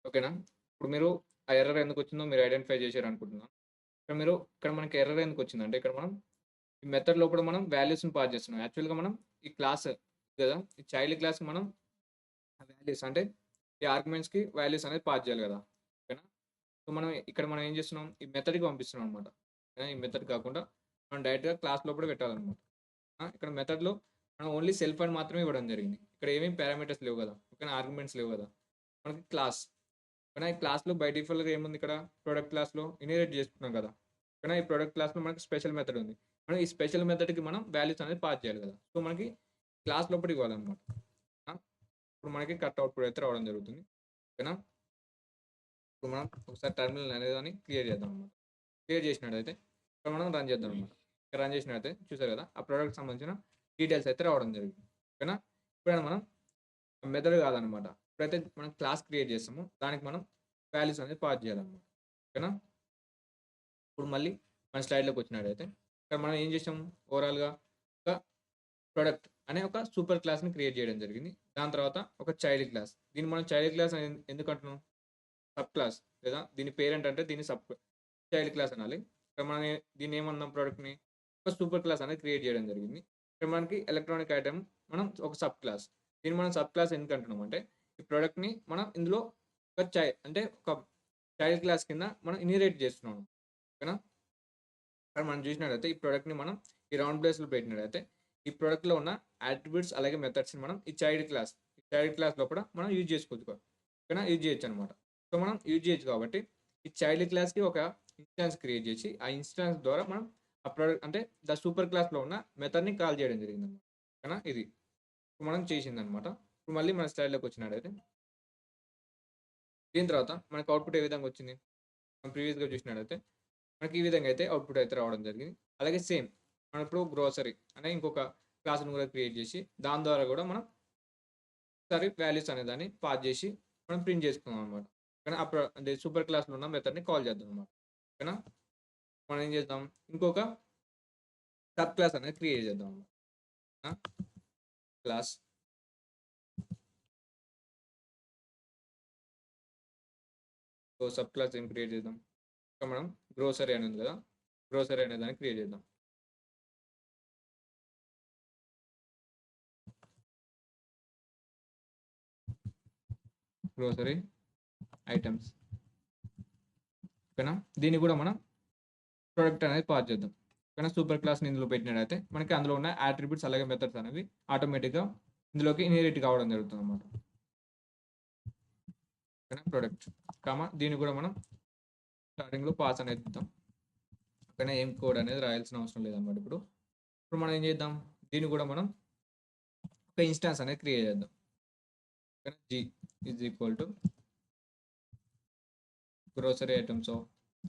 ఓకేనా? ఇప్పుడు మీరు ఆ ఎర్రర్ ఎందుకొచ్చిందో మీరు ఐడెంటిఫై చేశారనుకుంటున్నాను. ఇక్కడ మనకి ఎర్రర్ ఎందుకొచ్చిందంటే ఇక్కడ మనం ఈ మెథడ్ లోపల మనం వాల్యూస్‌ని పాస్ చేస్తున్నాం. యాక్చువల్‌గా మనం ఈ క్లాస్ కదా! ఈ చైల్డ్ క్లాస్‌కి మనం వాల్యూస్ అంటే ఈ ఆర్గ్యుమెంట్స్‌కి వాల్యూస్ అనేది పాస్ చేయాలి కదా! ఓకేనా? సో, మనం ఏం చేస్తున్నాం? ఈ మెథడ్‌కి పంపిస్తున్నాం అనమాట. ఈ మెథడ్ కాకుండా మనం డైరెక్ట్‌గా క్లాస్ లోపల పెట్టాలనమాట. ఇక్కడ మెథడ్‌లో మనం ఓన్లీ సెల్ఫ్ అని మాత్రమే ఇవ్వడం జరిగింది. ఇక్కడ ఏమేమి పారామీటర్స్ లేవు కదా! ఓకేనా? ఆర్గ్యుమెంట్స్ లేవు కదా! మనకి క్లాస్. ఓకేనా? ఈ క్లాస్‌లో బై డిఫాల్ట్‌గా ఏముంది ఇక్కడ? ప్రొడక్ట్ క్లాస్‌లో ఇన్‌హెరిట్ చేసుకున్నాం కదా! ఓకేనా? ఈ ప్రొడక్ట్ క్లాస్‌లో మనకి స్పెషల్ మెథడ్ ఉంది. మనం ఈ స్పెషల్ మెథడ్‌కి మనం వాల్యూస్ అనేది పాస్ చేయాలి కదా! సో, మనకి క్లాస్ లోపటికి ఇవ్వాలనమాట. ఆ! ఇప్పుడు మనకి కట్ అవుట్‌పుట్ అయితే రావడం జరుగుతుంది. ఓకేనా? ఇప్పుడు మనం ఒకసారి టెర్మినల్ అనేదాన్ని క్లియర్ చేద్దామనమాట. క్లియర్ చేసినట్టయితే ఇక్కడ మనం రన్ చేద్దామనమాట. ఇక్కడ రన్ చేసినట్టయితే చూసారు కదా! ఆ ప్రొడక్ట్‌కి సంబంధించిన డీటెయిల్స్ అయితే రావడం జరిగింది. ఓకేనా? ఇప్పుడైనా మనం మెథడ్ కాదనమాట. ఇప్పుడైతే మనం క్లాస్ క్రియేట్ చేస్తామో దానికి మనం వాల్యూస్ అనేది పాస్ చేయాలనమాట. ఓకేనా? ఇప్పుడు మళ్ళీ మన స్లైడ్‌లోకి వచ్చినట్టయితే ఇక్కడ మనం ఏం చేసాము ఓవరాల్‌గా ఒక ప్రొడక్ట్ అనే ఒక సూపర్ క్లాస్‌ని క్రియేట్ చేయడం జరిగింది. దాని తర్వాత ఒక చైల్డ్ క్లాస్. దీన్ని మనం చైల్డ్ క్లాస్ అని ఎందుకంటున్నాం? సబ్ క్లాస్ లేదా దీని పేరెంట్ అంటే దీన్ని చైల్డ్ క్లాస్ అనాలి. ఇక్కడ మనం దీన్ని ఏమన్నాం ప్రొడక్ట్‌ని ఒక సూపర్ క్లాస్ అనేది క్రియేట్ చేయడం జరిగింది. ఇక్కడ మనకి ఎలక్ట్రానిక్ ఐటెమ్ మనం ఒక సబ్ క్లాస్. దీన్ని మనం సబ్ క్లాస్ ఎందుకంటున్నాం అంటే ఈ ప్రొడక్ట్‌ని మనం ఇందులో ఒక అంటే ఒక చైల్డ్ క్లాస్ కింద మనం ఇన్‌హెరిట్ చేస్తున్నాం. ఓకేనా? ఇక్కడ మనం చూసినట్లయితే ఈ ప్రొడక్ట్‌ని మనం ఈ రౌండ్ ప్లేస్‌లో పెట్టినట్టయితే ఈ ప్రొడక్ట్‌లో ఉన్న అట్రిబ్యూట్స్ అలాగే మెథడ్స్‌ని మనం ఈ చైల్డ్ క్లాస్ లోపల మనం యూజ్ చేసుకోవచ్చు. ఓకేనా? యూజ్ చేయొచ్చనమాట. సో, మనం యూజ్ చేయొచ్చు కాబట్టి ఈ చైల్డ్ క్లాస్‌కి ఒక ఇన్‌స్టాన్స్ క్రియేట్ చేసి ఆ ఇన్‌స్టాన్స్ ద్వారా మనం ఆ ప్రొడక్ట్ అంటే సూపర్ క్లాస్‌లో ఉన్న మెథడ్‌ని కాల్ చేయడం జరిగిందనమాట. ఓకేనా? ఇది. ఇప్పుడు మనం చేసిందనమాట. ఇప్పుడు మళ్ళీ మన స్లైడ్‌లోకి వచ్చినట్టయితే దీని తర్వాత మనకు అవుట్‌పుట్ ఏ విధంగా వచ్చింది? మనం ప్రీవియస్‌గా చూసినట్టయితే మనకి ఈ విధంగా అయితే అవుట్‌పుట్ అయితే రావడం జరిగింది. అలాగే సేమ్ మనం ఇప్పుడు గ్రోసరీ అనే ఇంకొక క్లాస్‌ని కూడా క్రియేట్ చేసి దాని ద్వారా కూడా మనం ఒకసారి వాల్యూస్ అనే దాన్ని పాస్ చేసి మనం ప్రింట్ చేసుకున్నాం అనమాట. కానీ అంటే సూపర్ క్లాస్‌లో ఉన్న మెథడ్‌ని కాల్ చేద్దాం అనమాట. ఓకేనా? మనం ఏం చేద్దాం ఇంకొక సబ్ క్లాస్ అనేది క్రియేట్ చేద్దాం అన్నమాట. క్లాస్ సబ్ క్లాస్ ఏం క్రియేట్ చేద్దాం. ఇక్కడ మనం గ్రోసరీ అని ఉంది కదా! గ్రోసరీ అనే దాన్ని క్రియేట్ చేద్దాం. Grocery items. ఓకేనా? దీన్ని కూడా మనం ప్రొడక్ట్ అనేది పాస్ చేద్దాం. ఓకేనా? సూపర్ క్లాస్‌ని ఇందులో పెట్టినట్టయితే మనకి అందులో ఉన్న అట్రిబ్యూట్స్ అలాగే మెథడ్స్ అనేవి ఆటోమేటిక్‌గా ఇందులోకి ఇన్‌హెరిట్ కావడం జరుగుతుందన్నమాట. ఓకేనా? ప్రొడక్ట్ దీన్ని కూడా మనం స్టార్టింగ్‌లో పాస్ అనేది ఇద్దాం. ఓకేనా? ఏం కోడ్ అనేది రాయాల్సిన అవసరం లేదన్నమాట ఇప్పుడు. ఇప్పుడు మనం ఏం చేద్దాం, దీన్ని కూడా మనం ఒక ఇన్‌స్టాన్స్ అనేది క్రియేట్ చేద్దాం. ఓకేనా? G is equal to grocery items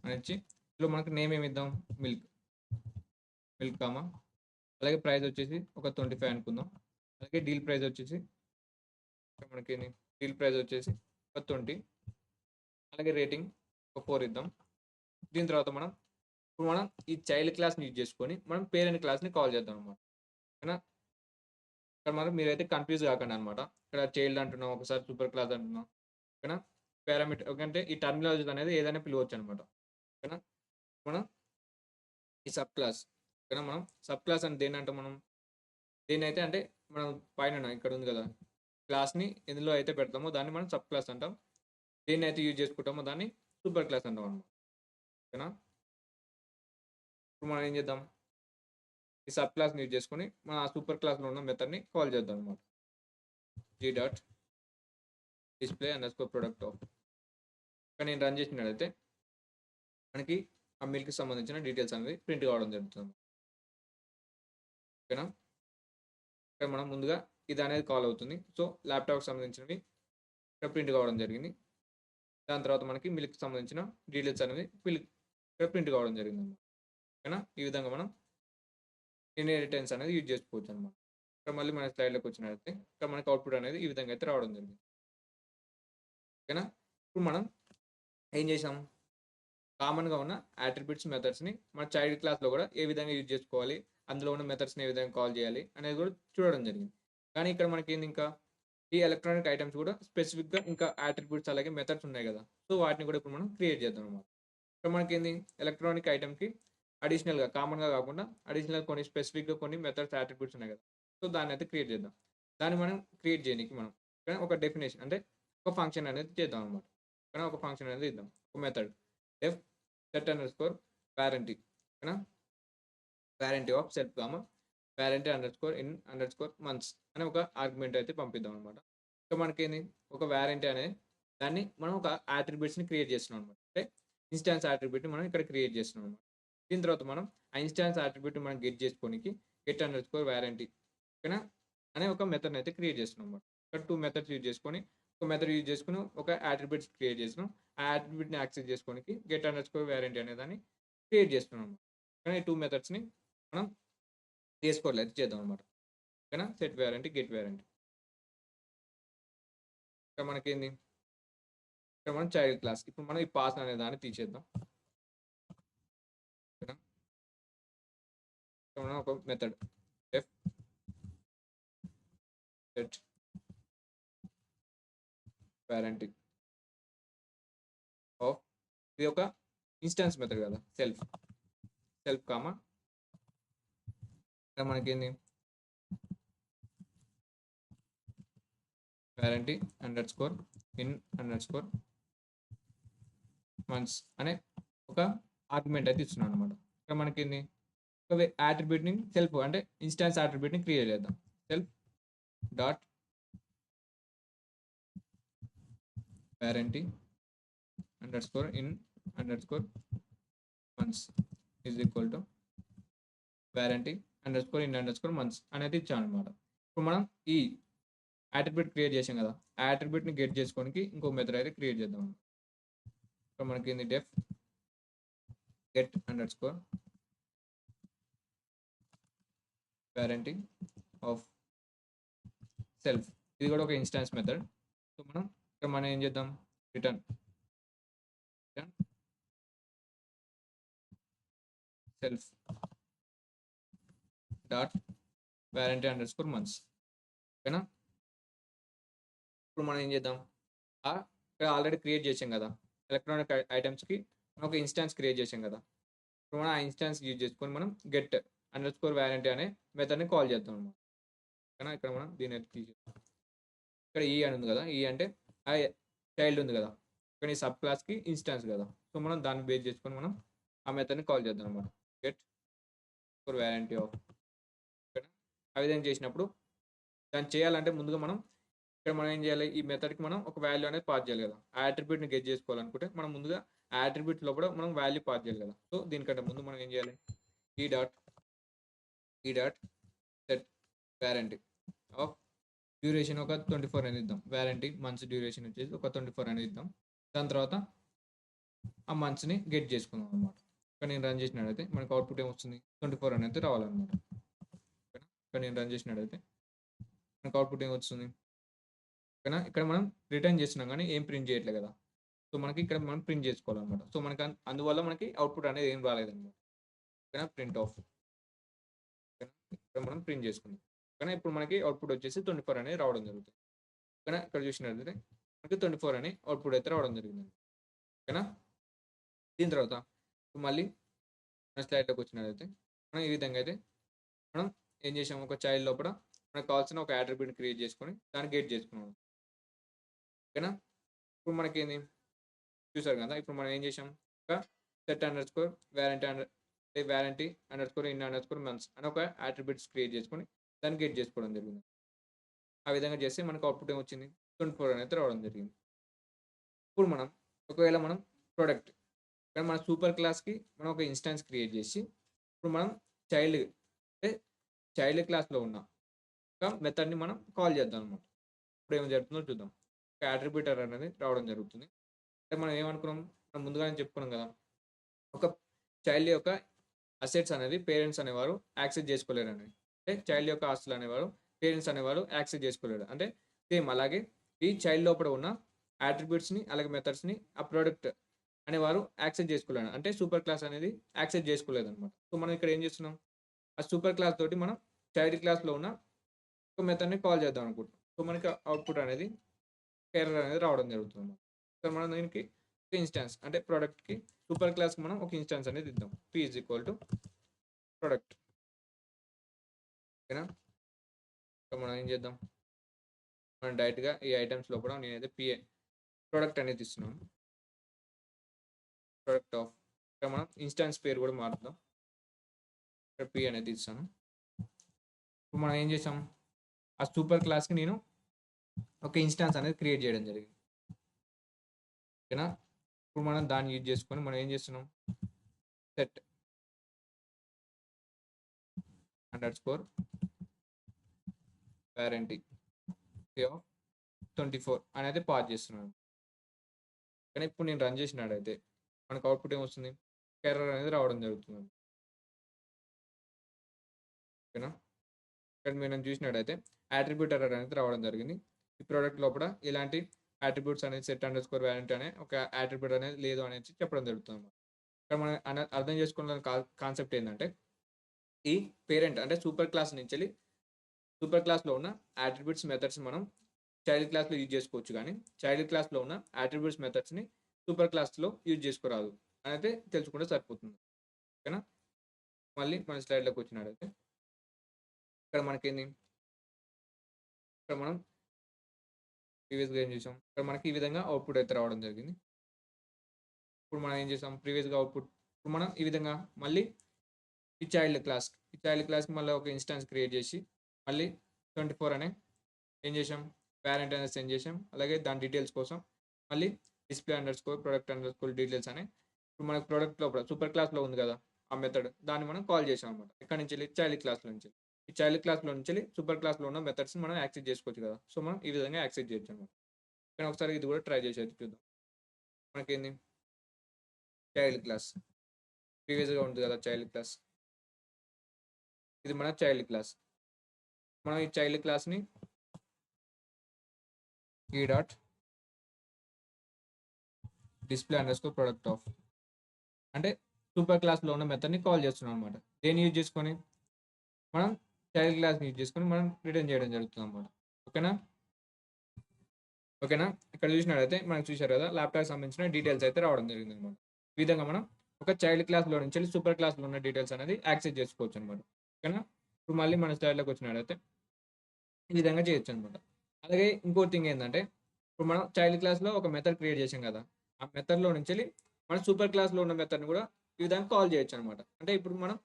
అని ఇచ్చి ఇందులో మనకి నేమ్ ఏమి ఇద్దాం, మిల్క్ అలాగే ప్రైస్ వచ్చేసి ఒక 25 అనుకుందాం. అలాగే డీల్ ప్రైస్ వచ్చేసి మనకి డీల్ ప్రైస్ వచ్చేసి ఒక 20, అలాగే రేటింగ్ ఒక 4 ఇద్దాం. దీని తర్వాత ఇప్పుడు మనం ఈ చైల్డ్ క్లాస్ని యూజ్ చేసుకొని మనం పేరెంట్ క్లాస్ని కాల్ చేద్దాం అనమాట. ఓకేనా? ఇక్కడ మీరైతే కన్ఫ్యూజ్ కాకండి అనమాట. ఇక్కడ చైల్డ్ అంటున్నాం, ఒకసారి సూపర్ క్లాస్ అంటున్నాం. ఓకేనా? పారామీటర్ అంటే ఈ టర్మినాలజీ అనేది ఏదైనా పిలవచ్చు అనమాట. ఓకేనా? మనం ఈ సబ్ క్లాస్, ఓకేనా? మనం సబ్ క్లాస్ అంటే దేన్నంటే దేన్నైతే అంటే మనం పైన ఇక్కడ ఉంది కదా, క్లాస్ని ఎందులో అయితే పెడతామో దాన్ని మనం సబ్ క్లాస్ అంటాం. దేన్ని అయితే యూజ్ చేసుకుంటామో దాన్ని సూపర్ క్లాస్ అంటాం అనమాట. ఓకేనా? ఇప్పుడు మనం ఏం చేద్దాం, ఈ సబ్ క్లాస్ని యూజ్ చేసుకొని మన సూపర్ క్లాస్లో ఉన్న మెథడ్ని కాల్ చేద్దాం అనమాట. G dot display underscore product of. కానీ నేను రన్ చేసినట్లయితే మనకి ఆ మిల్క్కి సంబంధించిన డీటెయిల్స్ అనేది ప్రింట్ కావడం జరుగుతుంది. ఓకేనా? ఇక్కడ మనం ముందుగా ఇది అనేది కాల్ అవుతుంది. సో ల్యాప్టాప్కి సంబంధించినవి ఇక్కడ ప్రింట్ కావడం జరిగింది. దాని తర్వాత మనకి మిల్క్కి సంబంధించిన డీటెయిల్స్ అనేవి ఇక్కడ ప్రింట్ కావడం జరిగింది. ఓకేనా? ఈ విధంగా మనం ఇన్హెరిటెన్స్ అనేది యూజ్ చేసుకోవచ్చు అనమాట. ఇక్కడ మళ్ళీ మన స్లైడ్లోకి వచ్చినట్లయితే ఇక్కడ మనకి అవుట్పుట్ అనేది ఈ విధంగా అయితే రావడం జరిగింది. ఓకేనా? ఇప్పుడు మనం ఏం చేసాం, కామన్గా ఉన్న అట్రిబ్యూట్స్ మెథడ్స్ని మన చైల్డ్ క్లాస్లో కూడా ఏ విధంగా యూజ్ చేసుకోవాలి, అందులో ఉన్న మెథడ్స్ని ఏ విధంగా కాల్ చేయాలి అనేది కూడా చూడడం జరిగింది. కానీ ఇక్కడ మనకి ఏంది, ఇంకా ఈ ఎలక్ట్రానిక్ ఐటమ్స్ కూడా స్పెసిఫిక్గా ఇంకా అట్రిబ్యూట్స్ అలాగే మెథడ్స్ ఉన్నాయి కదా, సో వాటిని కూడా ఇప్పుడు మనం క్రియేట్ చేద్దాం అనమాట. ఇక్కడ మనకి ఏంది, ఎలక్ట్రానిక్ ఐటమ్కి అడిషనల్గా కామన్గా కాకుండా అడిషనల్గా కొన్ని స్పెసిఫిక్గా కొన్ని మెథడ్స్ అట్రిబ్యూట్స్ ఉన్నాయి కదా, సో దాన్ని అయితే క్రియేట్ చేద్దాం. దాన్ని మనం క్రియేట్ చేయడానికి మనం ఒక డెఫినేషన్ అంటే ఒక ఫంక్షన్ అనేది చేద్దాం అనమాట. కానీ ఒక ఫంక్షన్ అనేది ఇద్దాం, ఒక మెథడ్ డెఫ్ set underscore parenty. ఓకేనా? parenty of self parenty underscore in underscore months అనే ఒక ఆర్గ్యుమెంట్ అయితే పంపిద్దాం అనమాట. సో మనకేంది, ఒక వారంటీ అనే దాన్ని మనం ఒక అట్రిబ్యూట్స్ని క్రియేట్ చేస్తున్నాం అనమాట. అంటే ఇన్స్టాన్స్ అట్రిబ్యూట్ని మనం ఇక్కడ క్రియేట్ చేస్తున్నాం అనమాట. దీని తర్వాత మనం ఆ ఇన్స్టాన్స్ అట్రిబ్యూట్ని మనం గెట్ చేసుకోనికి గెట్ అండర్స్కోర్ వారంటీ, ఓకేనా, అనే ఒక మెథడ్ని అయితే క్రియేట్ చేస్తున్నాం అనమాట. ఇక్కడ 2 మెథడ్స్ యూజ్ చేసుకొని ఒక మెథడ్ యూజ్ చేసుకుని ఒక అట్రిబ్యూట్స్ క్రియేట్ చేసినాం. ఆ అట్రిబ్యూట్ని యాక్సెస్ చేసుకోనికి గెట్ అండర్స్కోర్ వారంటీ అనే దాన్ని క్రియేట్ చేస్తున్నాం. కానీ 2 మెథడ్స్ని మనం చేసుకోవాలి అయితే చేద్దాం అనమాట. ఓకేనా? Set warranty, get warranty. ఇక్కడ మనకేంది, ఇక్కడ మనం చైల్డ్ క్లాస్, ఇప్పుడు మనం ఈ పాస్ అనే దాన్ని తీసేద్దాం. ఓకేనా? ఇక్కడ మనం ఒక method def set warranty of, ఇది ఒక ఇన్స్టాన్స్ మెథడ్ కదా, సెల్ఫ్ కామా ఇక్కడ మనకేంది warranty underscore in underscore months అనే ఒక ఆర్గ్యుమెంట్ అయితే ఇస్తున్నాం అనమాట. ఇక్కడ మనకేంది, ఒక అట్రిబ్యూట్ని సెల్ఫ్ అంటే ఇన్స్టాన్స్ అట్రిబ్యూట్ని క్రియేట్ చేద్దాం. Self dot warranty underscore in underscore months is equal to warranty underscore in underscore months అనేది ఇచ్చాం అనమాట. ఇప్పుడు మనం ఈ అట్రిబ్యూట్ క్రియేట్ చేసాం కదా, ఆ అట్రిబ్యూట్ని గెట్ చేసుకోనికి ఇంకో మెథడ్ అయితే క్రియేట్ చేద్దాం. ఇక్కడ మనకి ఏంది, def get underscore warranty of self, ఇది కూడా ఒక ఇన్స్టాన్స్ మెథడ్. సో మనం ఏం చేద్దాం, return self dot warranty underscore months. ఓకేనా? ఇప్పుడు మనం ఏం చేద్దాం, ఇక్కడ ఆల్రెడీ క్రియేట్ చేసాం కదా ఎలక్ట్రానిక్ ఐటమ్స్కి మనం ఒక ఇన్స్టాన్స్ క్రియేట్ చేసాం కదా, ఇప్పుడు మనం ఆ ఇన్స్టాన్స్ యూజ్ చేసుకొని మనం గెట్ అండర్ స్కోర్ వ్యారంటీ అనే మెథడ్ని కాల్ చేద్దాం అనమాట. ఓకేనా, ఇక్కడ మనం దీన్ని తీసేద్దాం. ఇక్కడ ఈ అని ఉంది కదా, ఈ అంటే ఆ చైల్డ్ ఉంది కదా, ఇక్కడ ఈ సబ్ క్లాస్కి ఇన్స్టాన్స్ కదా. సో మనం దాన్ని బేస్ చేసుకొని మనం ఆ మెథడ్ని కాల్ చేద్దాం అనమాట. Get score warranty of. ఆ విధంగా చేసినప్పుడు దాన్ని చేయాలంటే ముందుగా మనం ఇక్కడ మనం ఏం చేయాలి, ఈ మెథడ్కి మనం ఒక వాల్యూ అనేది పాస్ చేయాలి కదా. ఆ అట్రిబ్యూట్ని గెట్ చేసుకోవాలనుకుంటే మనం ముందుగా ఆ అట్రిబ్యూట్ లోపల మనం వాల్యూ పాస్ చేయాలి కదా. సో దీనికంటే ముందు మనం ఏం చేయాలి, ఈ dot set warranty of duration ఒక 24 అనేది ఇద్దాం. వ్యారంటీ మంత్స్ డ్యూరేషన్ వచ్చేసి ఒక 24 అనేది ఇద్దాం. దాని తర్వాత ఆ మంత్స్ని గెట్ చేసుకుందాం అనమాట. ఇక్కడ నేను రన్ చేసినట్టయితే మనకు అవుట్పుట్ ఏమొస్తుంది, 24 అనేది రావాలన్నమాట. ఇక్కడ నేను రన్ చేసినట్టయితే మనకు అవుట్పుట్ ఏమొస్తుంది, ఓకేనా. ఇక్కడ మనం రిటర్న్ చేస్తున్నాం కానీ ఏం ప్రింట్ చేయట్లేదు కదా. సో మనకి ఇక్కడ మనం ప్రింట్ చేసుకోవాలన్నమాట. సో మనకి అందువల్ల మనకి అవుట్పుట్ అనేది ఏం రాలేదన్నమాట. ఓకేనా, ప్రింట్ ఆఫ్. ఇక్కడ మనం ప్రింట్ చేసుకుందాం. ఓకేనా, ఇప్పుడు మనకి అవుట్పుట్ వచ్చేసి 24 అనేది రావడం జరుగుతుంది. ఓకేనా, ఇక్కడ చూసినట్లయితే మనకి 24 అని అవుట్పుట్ అయితే రావడం జరిగింది. ఓకేనా, దీని తర్వాత మళ్ళీ మన స్లైడ్లోకి వచ్చినట్లయితే మనం ఈ విధంగా అయితే మనం ఏం చేసాం, ఒక చైల్డ్ లోపల మనకు కావాల్సిన ఒక అట్రిబ్యూట్ క్రియేట్ చేసుకొని దాన్ని గెట్ చేసుకున్నాం. ఓకేనా, ఇప్పుడు మనకి ఏంది చూసారు కదా. ఇప్పుడు మనం ఏం చేసాం, ఒక set under score warranty under score in under score months అని ఒక అట్రిబ్యూట్స్ క్రియేట్ చేసుకొని దాన్ని గెట్ చేసుకోవడం జరిగింది. ఆ విధంగా చేస్తే మనకు అవుట్పుట్ ఏమొచ్చింది, 24 అనేది రావడం జరిగింది. ఇప్పుడు మనం ఒకవేళ మనం ప్రోడక్ట్ ఇక్కడ మన సూపర్ క్లాస్కి మనం ఒక ఇన్స్టాన్స్ క్రియేట్ చేసి ఇప్పుడు మనం చైల్డ్ అంటే చైల్డ్ క్లాస్లో ఉన్న ఒక మెథడ్ని మనం కాల్ చేద్దాం అనమాట. ఇప్పుడు ఏం జరుగుతుందో చూద్దాం. ఒక అట్రిబ్యూటర్ అనేది రావడం జరుగుతుంది. అంటే మనం ఏమనుకున్నాం, మనం ముందుగానే చెప్పుకున్నాం కదా, ఒక చైల్డ్ యొక్క అసెట్స్ అనేది పేరెంట్స్ అనేవారు యాక్సెస్ చేసుకోలేరు అని. అంటే చైల్డ్ యొక్క ఆస్తులు అనేవారు పేరెంట్స్ అనేవారు యాక్సెస్ చేసుకోలేరు. అంటే సేమ్ అలాగే ఈ చైల్డ్ లోపల ఉన్న అట్రిబ్యూట్స్ని అలాగే మెథడ్స్ని ఆ ప్రోడక్ట్ అనేవారు యాక్సెస్ చేసుకోలేరు. అంటే సూపర్ క్లాస్ అనేది యాక్సెస్ చేసుకోలేదు అనమాట. సో మనం ఇక్కడ ఏం చేస్తున్నాం, ఆ సూపర్ క్లాస్ తోటి మనం చైల్డ్ క్లాస్లో ఉన్న ఒక మెథడ్ని కాల్ చేద్దాం అనుకుంటున్నాం. సో మనకి అవుట్పుట్ అనేది ఎర్రర్ అనేది రావడం జరుగుతుంది. సో మనం దీనికి ఒక ఇన్స్టాన్స్ అంటే ప్రోడక్ట్కి సూపర్ క్లాస్కి మనం ఒక ఇన్స్టాన్స్ అనేది ఇద్దాం. P is equal to product. ఓకేనా, సో మనం ఏం చేద్దాం, మనం డైరెక్ట్గా ఈ ఐటమ్స్ లోపల నేనైతే పిఏ ప్రోడక్ట్ అనేది ఇస్తున్నాను. ప్రోడక్ట్ ఆఫ్ ఇక్కడ మనం ఇన్స్టాన్స్ పేరు కూడా మారుద్దాం. ఇక్కడ పి అనేది ఇస్తాను. ఇప్పుడు మనం ఏం చేసాం, ఆ సూపర్ క్లాస్కి నేను ఒక ఇన్స్టాన్స్ అనేది క్రియేట్ చేయడం జరిగింది. ఓకేనా, ఇప్పుడు మనం దాన్ని యూజ్ చేసుకొని మనం ఏం చేస్తున్నాం, set under score warranty of 24 అనేది పాస్ చేస్తున్నాను. కానీ ఇప్పుడు నేను రన్ చేసినట్టయితే మనకు అవుట్పుట్ ఏమొస్తుంది, ఎర్రర్ అనేది రావడం జరుగుతుంది. ఓకేనా, ఇక్కడ మనం చూసినట్టయితే అట్రిబ్యూట్ ఎర్రర్ అనేది రావడం జరిగింది. ఈ ప్రోడక్ట్ లోపల ఇలాంటి అట్రిబ్యూట్స్ అనేది సెట్ అండర్ స్కోర్ వ్యారంటీ అనే ఒక అట్రిబ్యూట్ అనేది లేదు అనేది చెప్పడం జరుగుతుంది. ఇక్కడ మనం అర్థం చేసుకున్న కాన్సెప్ట్ ఏంటంటే, ఈ పేరెంట్ అంటే సూపర్ క్లాస్ నుంచి సూపర్ క్లాస్లో ఉన్న అట్రిబ్యూట్స్ మెథడ్స్ మనం చైల్డ్ క్లాస్లో యూజ్ చేసుకోవచ్చు, కానీ చైల్డ్ క్లాస్లో ఉన్న అట్రిబ్యూట్స్ మెథడ్స్ని సూపర్ క్లాస్లో యూజ్ చేసుకోరాదు అని అయితే తెలుసుకుంటే సరిపోతుంది. ఓకేనా, మళ్ళీ మన స్లైడ్లోకి వచ్చినట్టయితే ఇక్కడ మనకేంది, ఇక్కడ మనం ప్రీవియస్గా ఏం చేసాం, ఇక్కడ మనకి ఈ విధంగా అవుట్పుట్ అయితే రావడం జరిగింది. ఇప్పుడు మనం ఏం చేసాం, ప్రీవియస్గా అవుట్పుట్ ఇప్పుడు మనం ఈ విధంగా మళ్ళీ ఈ చైల్డ్ క్లాస్కి మళ్ళీ ఒక ఇన్స్టాన్స్ క్రియేట్ చేసి మళ్ళీ 24 అనే ఏం చేసాం, పేరెంట్ అనేది సెండ్ చేసాం. అలాగే దాని డీటెయిల్స్ కోసం మళ్ళీ display underscore product underscore details అనే ఇప్పుడు మనకు ప్రోడక్ట్ లోపల సూపర్ క్లాస్లో ఉంది కదా ఆ మెథడ్, దాన్ని మనం కాల్ చేసాం అనమాట. ఇక్కడ నుంచి వెళ్ళి చైల్డ్ క్లాస్లో నుంచి ఈ చైల్డ్ క్లాస్లో నుంచి సూపర్ క్లాస్లో ఉన్న మెథడ్స్ని మనం యాక్సెస్ చేసుకోవచ్చు కదా. సో మనం ఈ విధంగా యాక్సెస్ చేయొచ్చు అనమాట. కానీ ఒకసారి ఇది కూడా ట్రై చేసి చూద్దాం. మనకేంది, చైల్డ్ క్లాస్ ప్రీవియస్గా ఉంటుంది కదా చైల్డ్ క్లాస్, ఇది మన చైల్డ్ క్లాస్. మనం ఈ చైల్డ్ క్లాస్ని ఈ dot display underscore product of అంటే సూపర్ క్లాస్లో ఉన్న మెథడ్ని కాల్ చేస్తున్నాం అనమాట. దేన్ని యూజ్ చేసుకొని మనం చైల్డ్ క్లాస్ని యూజ్ చేసుకొని మనం రిటర్న్ చేయడం జరుగుతుంది అనమాట. ఓకేనా, ఇక్కడ చూసినట్టయితే మనకు చూసారు కదా ల్యాప్టాప్ సంబంధించిన డీటెయిల్స్ అయితే రావడం జరిగింది అనమాట. ఈ విధంగా మనం ఒక చైల్డ్ క్లాస్‌లో నుంచి సూపర్ క్లాస్‌లో ఉన్న డీటెయిల్స్ అనేది యాక్సెస్ చేసుకోవచ్చనమాట. ఓకేనా? ఇప్పుడు మళ్ళీ మన స్లైడ్‌లోకి వచ్చినట్టయితే ఈ విధంగా చేయొచ్చనమాట. అలాగే ఇంకో థింగ్ ఏందంటే, ఇప్పుడు మనం చైల్డ్ క్లాస్‌లో ఒక మెథడ్ క్రియేట్ చేసాం కదా! ఆ మెథడ్‌లో నుంచెళ్ళి మనం సూపర్ క్లాస్‌లో ఉన్న మెథడ్‌ని కూడా ఈ విధంగా కాల్ చేయొచ్చనమాట. అంటే ఇప్పుడు మనం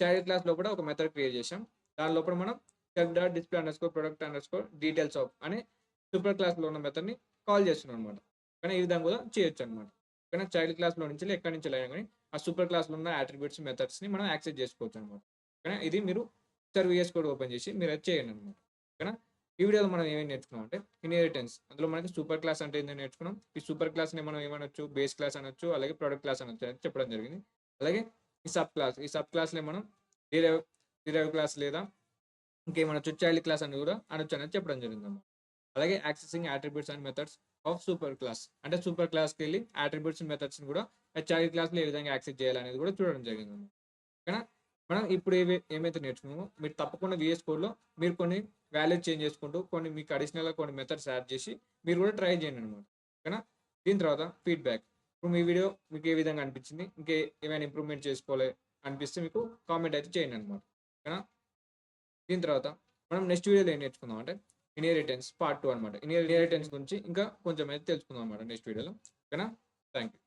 చైల్డ్ క్లాస్‌లో కూడా ఒక మెథడ్ క్రియేట్ చేసాం. దాని లోపల మనం self.display_product_details of అనే సూపర్ క్లాస్‌లో ఉన్న మెథడ్‌ని కాల్ చేస్తున్నాం అనమాట. కానీ ఈ విధంగా కూడా చేయొచ్చనమాట. కానీ చైల్డ్ క్లాస్‌లో నుంచి ఎక్కడి నుంచెల్లైనా గాని ఆ సూపర్ క్లాస్‌లో ఉన్న అట్రిబ్యూట్స్, మెథడ్స్‌ని మనం యాక్సెస్ చేసుకోవచ్చనమాట. ఓకేనా? ఇది మీరు ఒకసారి వీఎస్ కోడ్ ఓపెన్ చేసి మీరది చేయండనమాట. ఓకేనా? ఈ వీడియోలో మనం ఏమేమి నేర్చుకున్నాం అంటే ఇన్హెరిటెన్స్. అందులో మనకి సూపర్ క్లాస్ అంటే ఏందో నేర్చుకున్నాం. ఈ సూపర్ క్లాస్‌ని మనం ఏమనొచ్చు, బేస్ క్లాస్ అనొచ్చు, అలాగే ప్రొడక్ట్ క్లాస్ అనొచ్చు అని చెప్పడం జరిగింది. అలాగే ఈ సబ్ క్లాస్‌లే మనం డిరైవ్ డిరైవ్ క్లాస్ లేదా ఇంకేమనొచ్చు చైల్డ్ క్లాస్ అని కూడా అనొచ్చు అనేది చెప్పడం జరిగిందన్నమాట. అలాగే accessing attributes and methods of super class. అంటే సూపర్ క్లాస్‌కెళ్ళి అట్రిబ్యూట్స్, మెథడ్స్‌ని కూడా చైల్డ్ క్లాస్‌లో ఏ విధంగా యాక్సెస్ చేయాలనేది కూడా చూడడం జరిగిందన్నమాట. ఓకేనా? మనం ఇప్పుడు ఏమైతే నేర్చుకున్నామో మీరు తప్పకుండా వీఎస్ కోడ్‌లో మీరు కొన్ని వాల్యూస్ చేంజ్ చేసుకుంటూ కొన్ని మీకు అడిషనల్‌గా కొన్ని మెథడ్స్ యాడ్ చేసి మీరు కూడా ట్రై చేయండన్నమాట. ఓకేనా? దీని తర్వాత ఫీడ్‌బ్యాక్. ఇప్పుడు మీ వీడియో మీకు ఏ విధంగా అనిపించింది? ఏమైనా ఇంప్రూవ్‌మెంట్ చేసుకోవాలి అనిపిస్తే మీకు కామెంట్ అయితే చేయండన్నమాట. ఓకేనా? దీని తర్వాత మనం నెక్స్ట్ వీడియోలో ఏం నేర్చుకుందాం అంటే ఇన్హెరిటెన్స్ పార్ట్ 2 అనమాట. ఇన్హెరిటెన్స్ గురించి ఇంకా కొంచెం అయితే తెలుసుకుందాం అనమాట నెక్స్ట్ వీడియోలో. ఓకేనా? Thank you.